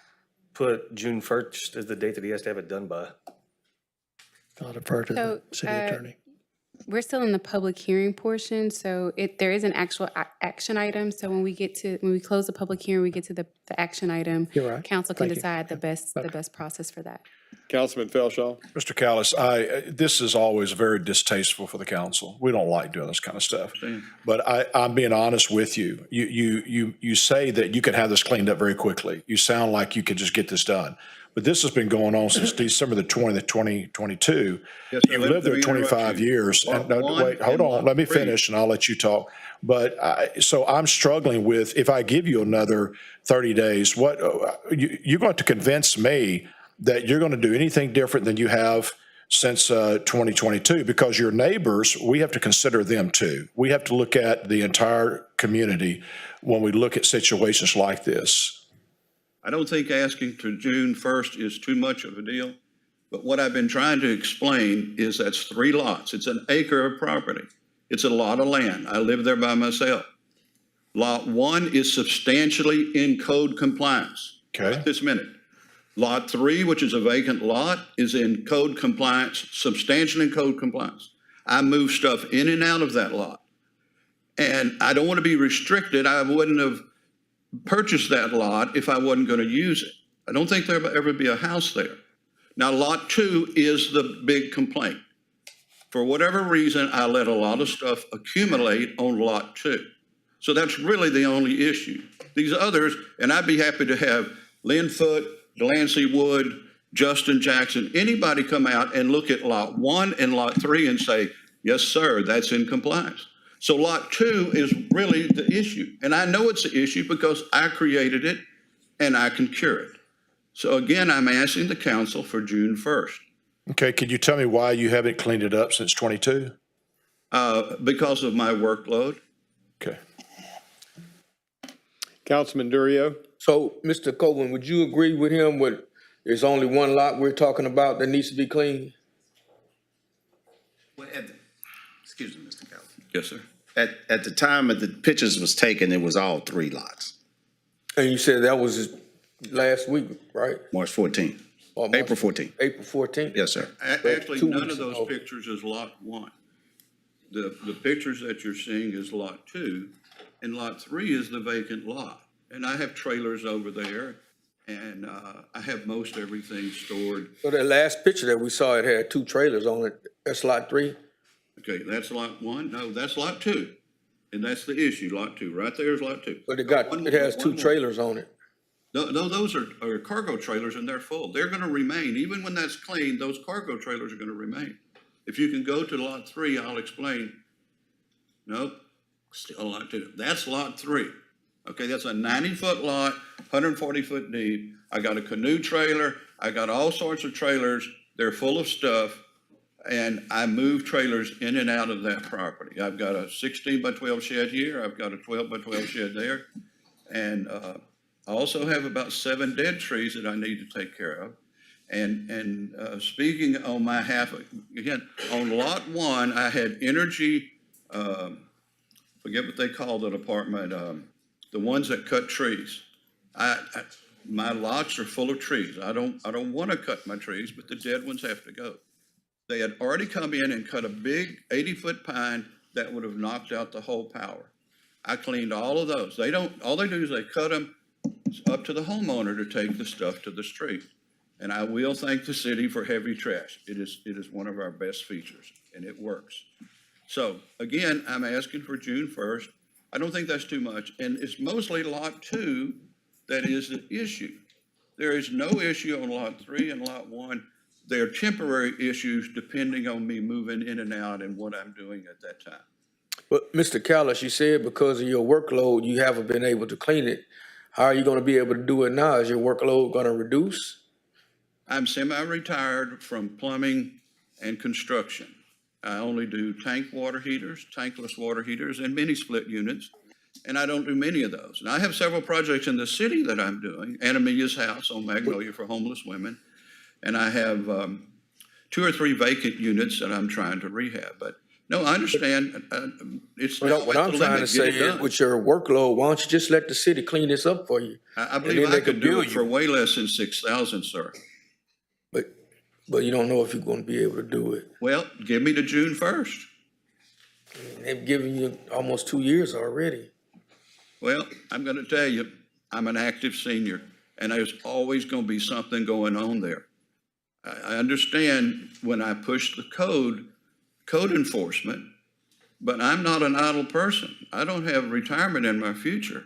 Speaker 9: put June 1st as the date that he has to have it done by?
Speaker 10: I'll defer to the city attorney.
Speaker 12: We're still in the public hearing portion, so there is an actual action item. So when we close the public hearing, we get to the action item.
Speaker 10: You're right.
Speaker 12: Council can
Speaker 10: Thank you.
Speaker 12: decide the best process for that.
Speaker 1: Councilman Felshaw.
Speaker 4: Mr. Callis, this is always very distasteful for the council. We don't like doing this kind of stuff. But I'm being honest with you. You say that you could have this cleaned up very quickly. You sound like you could just get this done.
Speaker 19: but this has been going on since December the 20th, 2022.
Speaker 2: Yes, sir.
Speaker 19: You've
Speaker 2: Let
Speaker 19: lived there
Speaker 2: me interrupt
Speaker 19: 25
Speaker 2: you.
Speaker 19: years.
Speaker 2: Lot
Speaker 19: And no,
Speaker 2: one
Speaker 19: wait, hold
Speaker 2: and
Speaker 19: on,
Speaker 2: lot
Speaker 19: let me
Speaker 2: three.
Speaker 19: finish and I'll let you talk. But so I'm struggling with, if I give you another 30 days, you're going to convince me that you're going to do anything different than you have since 2022, because your neighbors, we have to consider them too. We have to look at the entire community when we look at situations like this.
Speaker 3: I don't think asking to June 1st is too much of a deal, but what I've been trying to explain is that's 3 lots. It's an acre of property. It's a lot of land. I live there by myself. Lot 1 is substantially in code compliance.
Speaker 19: Okay.
Speaker 3: Right this minute. Lot 3, which is a vacant lot, is in code compliance, substantially in code compliance. I move stuff in and out of that lot. And I don't want to be restricted. I wouldn't have purchased that lot if I wasn't going to use it. I don't think there'll ever be a house there. Now, lot 2 is the big complaint. For whatever reason, I let a lot of stuff accumulate on lot 2. So that's really the only issue. These others, and I'd be happy to have Lynn Foote, Delancey Wood, Justin Jackson, anybody come out and look at lot 1 and lot 3 and say, yes, sir, that's in compliance. So lot 2 is really the issue. And I know it's the issue because I created it and I can cure it. So again, I'm asking the council for June 1st.
Speaker 19: Okay, could you tell me why you haven't cleaned it up since 22?
Speaker 3: Because of my workload.
Speaker 19: Okay.
Speaker 1: Councilman Durio?
Speaker 18: So, Mr. Coleman, would you agree with him with, there's only one lot we're talking about that needs to be cleaned?
Speaker 19: Well, excuse me, Mr. Calvin.
Speaker 3: Yes, sir.
Speaker 19: At the time that the pictures was taken, it was all 3 lots.
Speaker 18: And you said that was last week, right?
Speaker 19: March 14th,
Speaker 18: Or March-
Speaker 19: April 14th.
Speaker 18: April 14th?
Speaker 19: Yes, sir.
Speaker 3: Actually,
Speaker 18: 2
Speaker 3: none
Speaker 18: weeks
Speaker 3: of those
Speaker 18: ago.
Speaker 3: pictures is lot 1. The pictures that you're seeing is lot 2, and lot 3 is the vacant lot. And I have trailers over there, and I have most everything stored.
Speaker 18: So that last picture that we saw, it had 2 trailers on it. That's lot 3?
Speaker 3: Okay, that's lot 1. No, that's lot 2. And that's the issue, lot 2. Right there is lot 2.
Speaker 18: But it has 2 trailers on it.
Speaker 3: No, those are cargo trailers and they're full. They're going to remain. Even when that's cleaned, those cargo trailers are going to remain. If you can go to lot 3, I'll explain. Nope, still lot 2. That's lot 3. Okay, that's a 90-foot lot, 140-foot deep. I got a canoe trailer. I got all sorts of trailers. They're full of stuff. And I move trailers in and out of that property. I've got a 16 by 12 shed here. I've got a 12 by 12 shed there. And I also have about 7 dead trees that I need to take care of. And speaking on my half, again, on lot 1, I had energy, forget what they call the department, the ones that cut trees. My lots are full of trees. I don't want to cut my trees, but the dead ones have to go. They had already come in and cut a big 80-foot pine that would have knocked out the whole power. I cleaned all of those. All they do is they cut them. It's up to the homeowner to take the stuff to the street. And I will thank the city for heavy trash. It is one of our best features, and it works. So again, I'm asking for June 1st. I don't think that's too much. And it's mostly lot 2 that is the issue. There is no issue on lot 3 and lot 1. They're temporary issues depending on me moving in and out and what I'm doing at that time.
Speaker 18: But Mr. Callis, you said because of your workload, you haven't been able to clean it. How are you going to be able to do it now? Is your workload going to reduce?
Speaker 3: I'm semi-retired from plumbing and construction. I only do tank water heaters, tankless water heaters, and mini split units. And I don't do many of those. And I have several projects in the city that I'm doing. Anamelia's house on Magnolia for homeless women. And I have 2 or 3 vacant units that I'm trying to rehab. But no, I understand. It's not
Speaker 18: What I'm trying to say is with your workload, why don't you just let the city clean this up for you?
Speaker 3: I believe I could do it for way less than $6,000, sir.
Speaker 18: But you don't know if you're going to be able to do it.
Speaker 3: Well, give me to June 1st.
Speaker 18: They've given you almost 2 years already.
Speaker 3: Well, I'm going to tell you, I'm an active senior, and there's always going to be something going on there. I understand when I push the code enforcement, but I'm not an idle person. I don't have retirement in my future.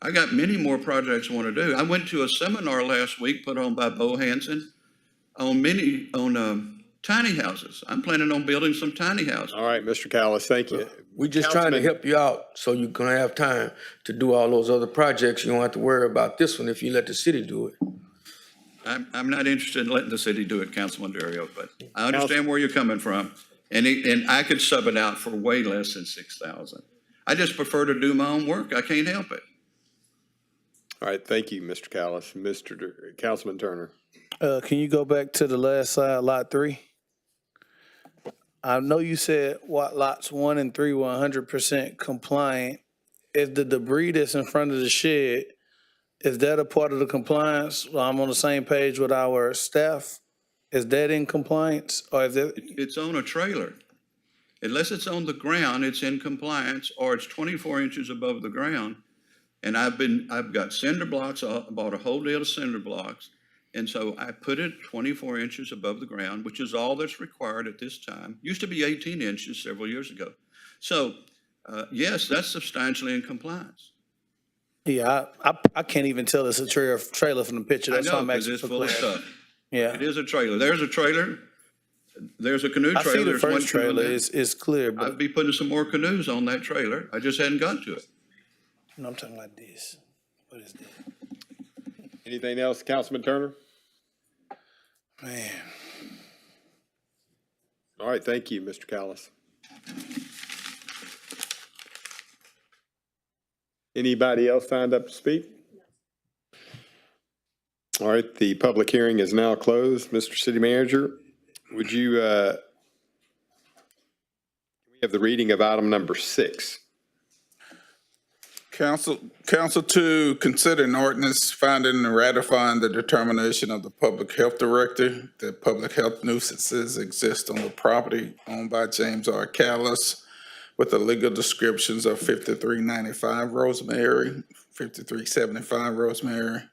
Speaker 3: I got many more projects I want to do. I went to a seminar last week put on by Bo Hansen on tiny houses. I'm planning on building some tiny houses.
Speaker 1: All right, Mr. Callis, thank you.
Speaker 18: We just trying to help you out so you're gonna have time to do all those other projects. You don't have to worry about this one if you let the city do it.
Speaker 3: I'm not interested in letting the city do it, Councilman Dario, but I understand where you're coming from. And I could sub it out for way less than 6,000. I just prefer to do my own work. I can't help it.
Speaker 1: All right, thank you, Mr. Callis. Councilman Turner.
Speaker 8: Can you go back to the last slide, lot 3? I know you said what lots 1 and 3 were 100% compliant. Is the debris that's in front of the shed, is that a part of the compliance? Well, I'm on the same page with our staff. Is that in compliance, or is it?
Speaker 3: It's on a trailer. Unless it's on the ground, it's in compliance, or it's 24 inches above the ground. And I've got cinder blocks. I bought a whole deal of cinder blocks. And so I put it 24 inches above the ground, which is all that's required at this time. Used to be 18 inches several years ago. So, yes, that's substantially in compliance.
Speaker 8: Yeah, I can't even tell it's a trailer from the picture. That's why I'm
Speaker 3: because
Speaker 8: asking
Speaker 3: it's
Speaker 8: for
Speaker 3: full of
Speaker 8: clarity.
Speaker 3: stuff.
Speaker 8: Yeah.
Speaker 3: It is a trailer. There's a trailer. There's a canoe
Speaker 8: I
Speaker 3: trailer.
Speaker 8: see the
Speaker 3: There's one
Speaker 8: first
Speaker 3: canoe
Speaker 8: trailer
Speaker 3: there.
Speaker 8: is clear, but
Speaker 3: I'd be putting some more canoes on that trailer. I just hadn't got to it.
Speaker 8: no, I'm talking like this. What is that?
Speaker 1: Anything else, Councilman Turner?
Speaker 8: Man.
Speaker 1: All right, thank you, Mr. Callis. Anybody else signed up to speak? All right, the public hearing is now closed. Mr. City Manager, would you, we have the reading of item number 6.
Speaker 13: Council to consider an ordinance finding and ratifying the determination of the Public Health Director that public health nuisances exist on the property owned by James R. Callis with the legal descriptions of 5395 Rosemary, 5375 Rosemary,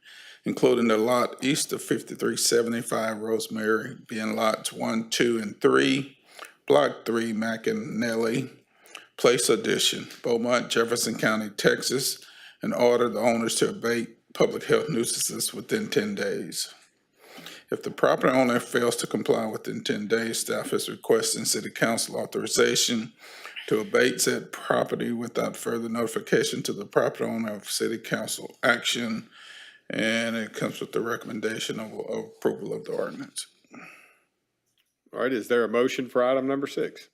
Speaker 13: including the lot east of 5375 Rosemary, being lots 1, 2, and 3, Block 3, McAnally Place Addition, Beaumont, Jefferson County, Texas, and order the owners to abate public health nuisances within 10 days. If the property owner fails to comply within 10 days, staff is requesting City Council authorization to abate said property without further notification to the property owner of City Council action, and it comes with the recommendation of approval of the ordinance.
Speaker 1: All right, is there a motion for item number 6?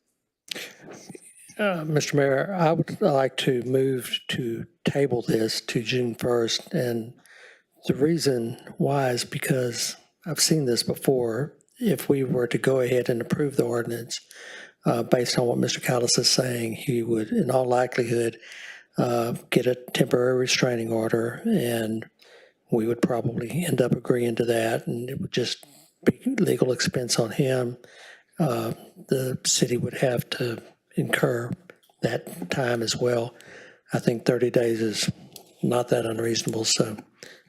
Speaker 10: Mr. Mayor, I would like to move to table this to June 1st. And the reason why is because I've seen this before. If we were to go ahead and approve the ordinance, based on what Mr. Callis is saying, he would in all likelihood get a temporary restraining order, and we would probably end up agreeing to that, and it would just be legal expense on him. The city would have to incur that time as well. I think 30 days is not that unreasonable, so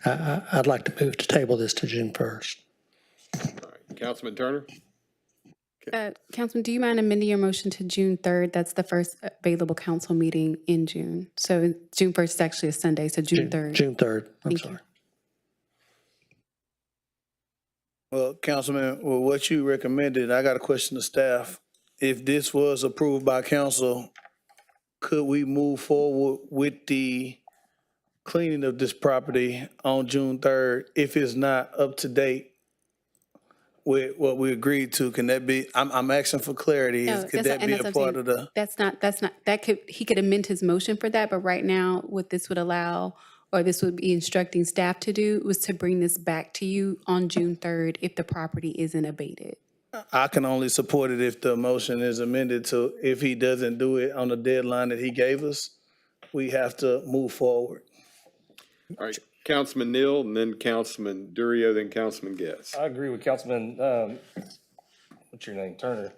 Speaker 10: I'd like to move to table this to June 1st.
Speaker 1: All right, Councilman Turner?
Speaker 12: Councilman, do you mind amending your motion to June 3rd? That's the first available council meeting in June. So June 1st is actually a Sunday, so June 3rd.
Speaker 10: June 3rd, I'm
Speaker 12: Thank
Speaker 10: sorry.
Speaker 12: you.
Speaker 8: Well, Councilman, well, what you recommended, I got a question to staff. If this was approved by council, could we move forward with the cleaning of this property on June 3rd if it's not up to date with what we agreed to? Can that be, I'm asking for clarity.
Speaker 12: No,
Speaker 8: Could that be a part of the?
Speaker 12: He could amend his motion for that, but right now, what this would allow, or this would be instructing staff to do, was to bring this back to you on June 3rd if the property isn't abated.
Speaker 8: I can only support it if the motion is amended to, if he doesn't do it on the deadline that he gave us, we have to move forward.
Speaker 1: All right, Councilman Neal, and then Councilman Durio, then Councilman Guess.
Speaker 9: I agree with Councilman, what's your name, Turner?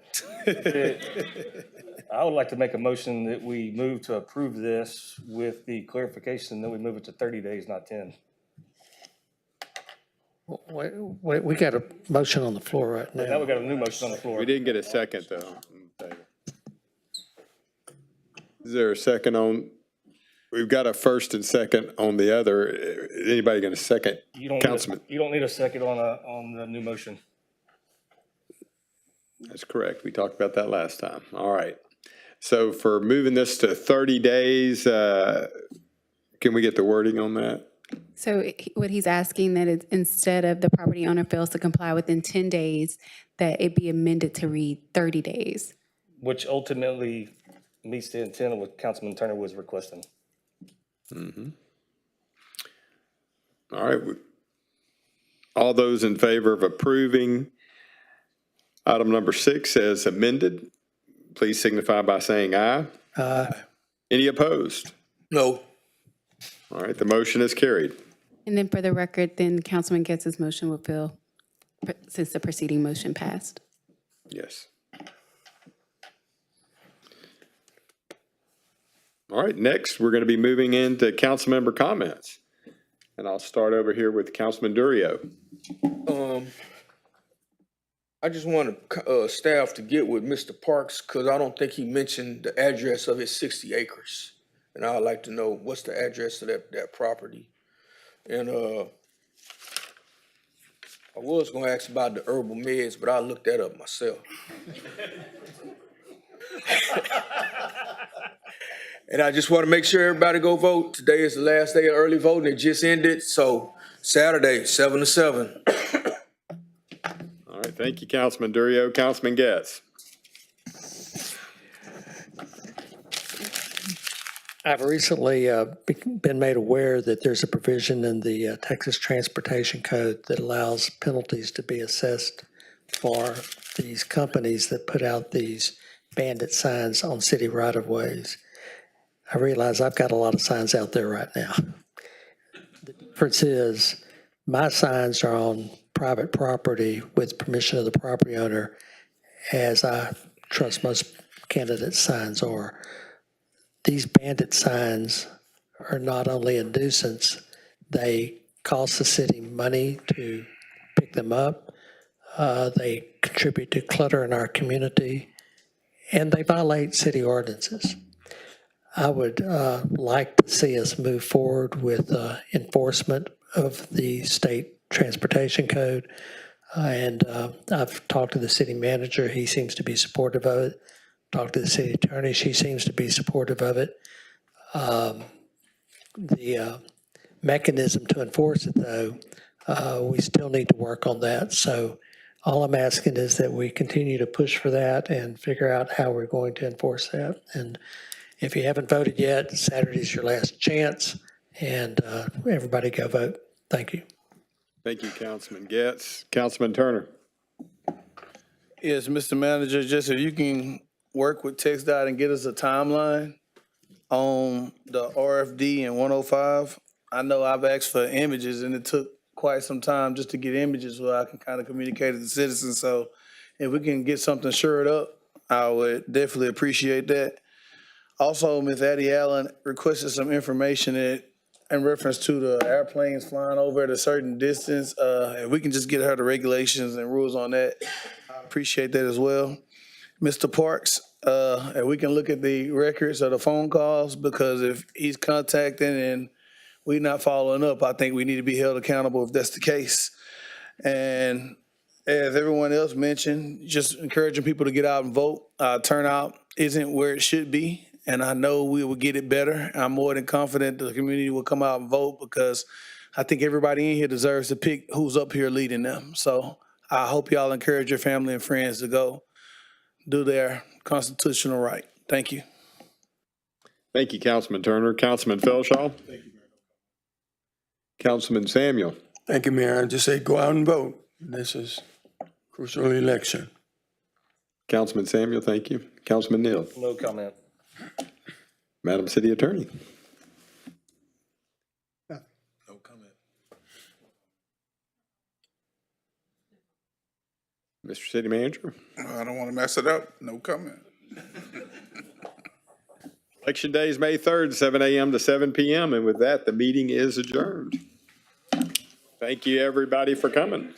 Speaker 9: I would like to make a motion that we move to approve this with the clarification that we move it to 30 days, not 10.
Speaker 10: Wait, we got a motion on the floor right
Speaker 9: Now
Speaker 10: now.
Speaker 9: we got a new motion on the floor.
Speaker 1: We didn't get a second, though. Is there a second on? We've got a first and second on the other. Anybody going to second?
Speaker 9: You don't
Speaker 1: Councilman.
Speaker 9: you don't need a second on the new motion.
Speaker 1: That's correct. We talked about that last time. All right. So for moving this to 30 days, can we get the wording on that?
Speaker 12: So what he's asking that is instead of the property owner fails to comply within 10 days, that it be amended to read 30 days.
Speaker 9: Which ultimately meets the intent of what Councilman Turner was requesting.
Speaker 1: All right. All those in favor of approving item number 6 as amended, please signify by saying aye.
Speaker 10: Aye.
Speaker 1: Any opposed?
Speaker 18: No.
Speaker 1: All right, the motion is carried.
Speaker 12: And then for the record, then Councilman Getz's motion will fail since the preceding motion passed.
Speaker 1: Yes. All right, next, we're going to be moving into council member comments. And I'll start over here with Councilman Durio.
Speaker 18: I just want staff to get with Mr. Parks, because I don't think he mentioned the address of his 60 acres. And I'd like to know what's the address of that property. And I was gonna ask about the herbal meds, but I looked that up myself. And I just want to make sure everybody go vote. Today is the last day of early voting. It just ended, so Saturday, 7 to 7.
Speaker 1: All right, thank you, Councilman Durio. Councilman Getz.
Speaker 10: I've recently been made aware that there's a provision in the Texas Transportation Code that allows penalties to be assessed for these companies that put out these bandit signs on city right-of-ways. I realize I've got a lot of signs out there right now. The difference is my signs are on private property with permission of the property owner, as I trust most candidates' signs are. These bandit signs are not only a nuisance, they cost the city money to pick them up. They contribute to clutter in our community, and they violate city ordinances. I would like to see us move forward with enforcement of the state transportation code. And I've talked to the city manager. He seems to be supportive of it. Talked to the city attorney. She seems to be supportive of it. The mechanism to enforce it, though, we still need to work on that. So all I'm asking is that we continue to push for that and figure out how we're going to enforce that. And if you haven't voted yet, Saturday's your last chance, and everybody go vote. Thank you.
Speaker 1: Thank you, Councilman Getz. Councilman Turner.
Speaker 8: Yes, Mr. Manager, just if you can work with TxDOT and get us a timeline on the RFD and 105. I know I've asked for images, and it took quite some time just to get images where I can kind of communicate with the citizens. So if we can get something shored up, I would definitely appreciate that. Also, Ms. Addie Allen requested some information in reference to the airplanes flying over at a certain distance. If we can just get her the regulations and rules on that, I appreciate that as well. Mr. Parks, if we can look at the records of the phone calls, because if he's contacting and we're not following up, I think we need to be held accountable if that's the case. And as everyone else mentioned, just encouraging people to get out and vote. Turnout isn't where it should be, and I know we will get it better. I'm more than confident the community will come out and vote, because I think everybody in here deserves to pick who's up here leading them. So I hope y'all encourage your family and friends to go do their constitutional right. Thank you.
Speaker 1: Thank you, Councilman Turner. Councilman Felshaw. Thank you, Mayor. Councilman Samuel.
Speaker 4: Thank you, Mayor. I just say go out and vote. This is a crucial election.
Speaker 1: Councilman Samuel, thank you. Councilman Neal.
Speaker 9: No comment.
Speaker 1: Madam City Attorney.
Speaker 4: No comment.
Speaker 1: Mr. City Manager.
Speaker 13: I don't want to mess it up. No comment.
Speaker 1: Election Day is May 3rd, 7 a.m. to 7 p.m. And with that, the meeting is adjourned. Thank you, everybody, for coming.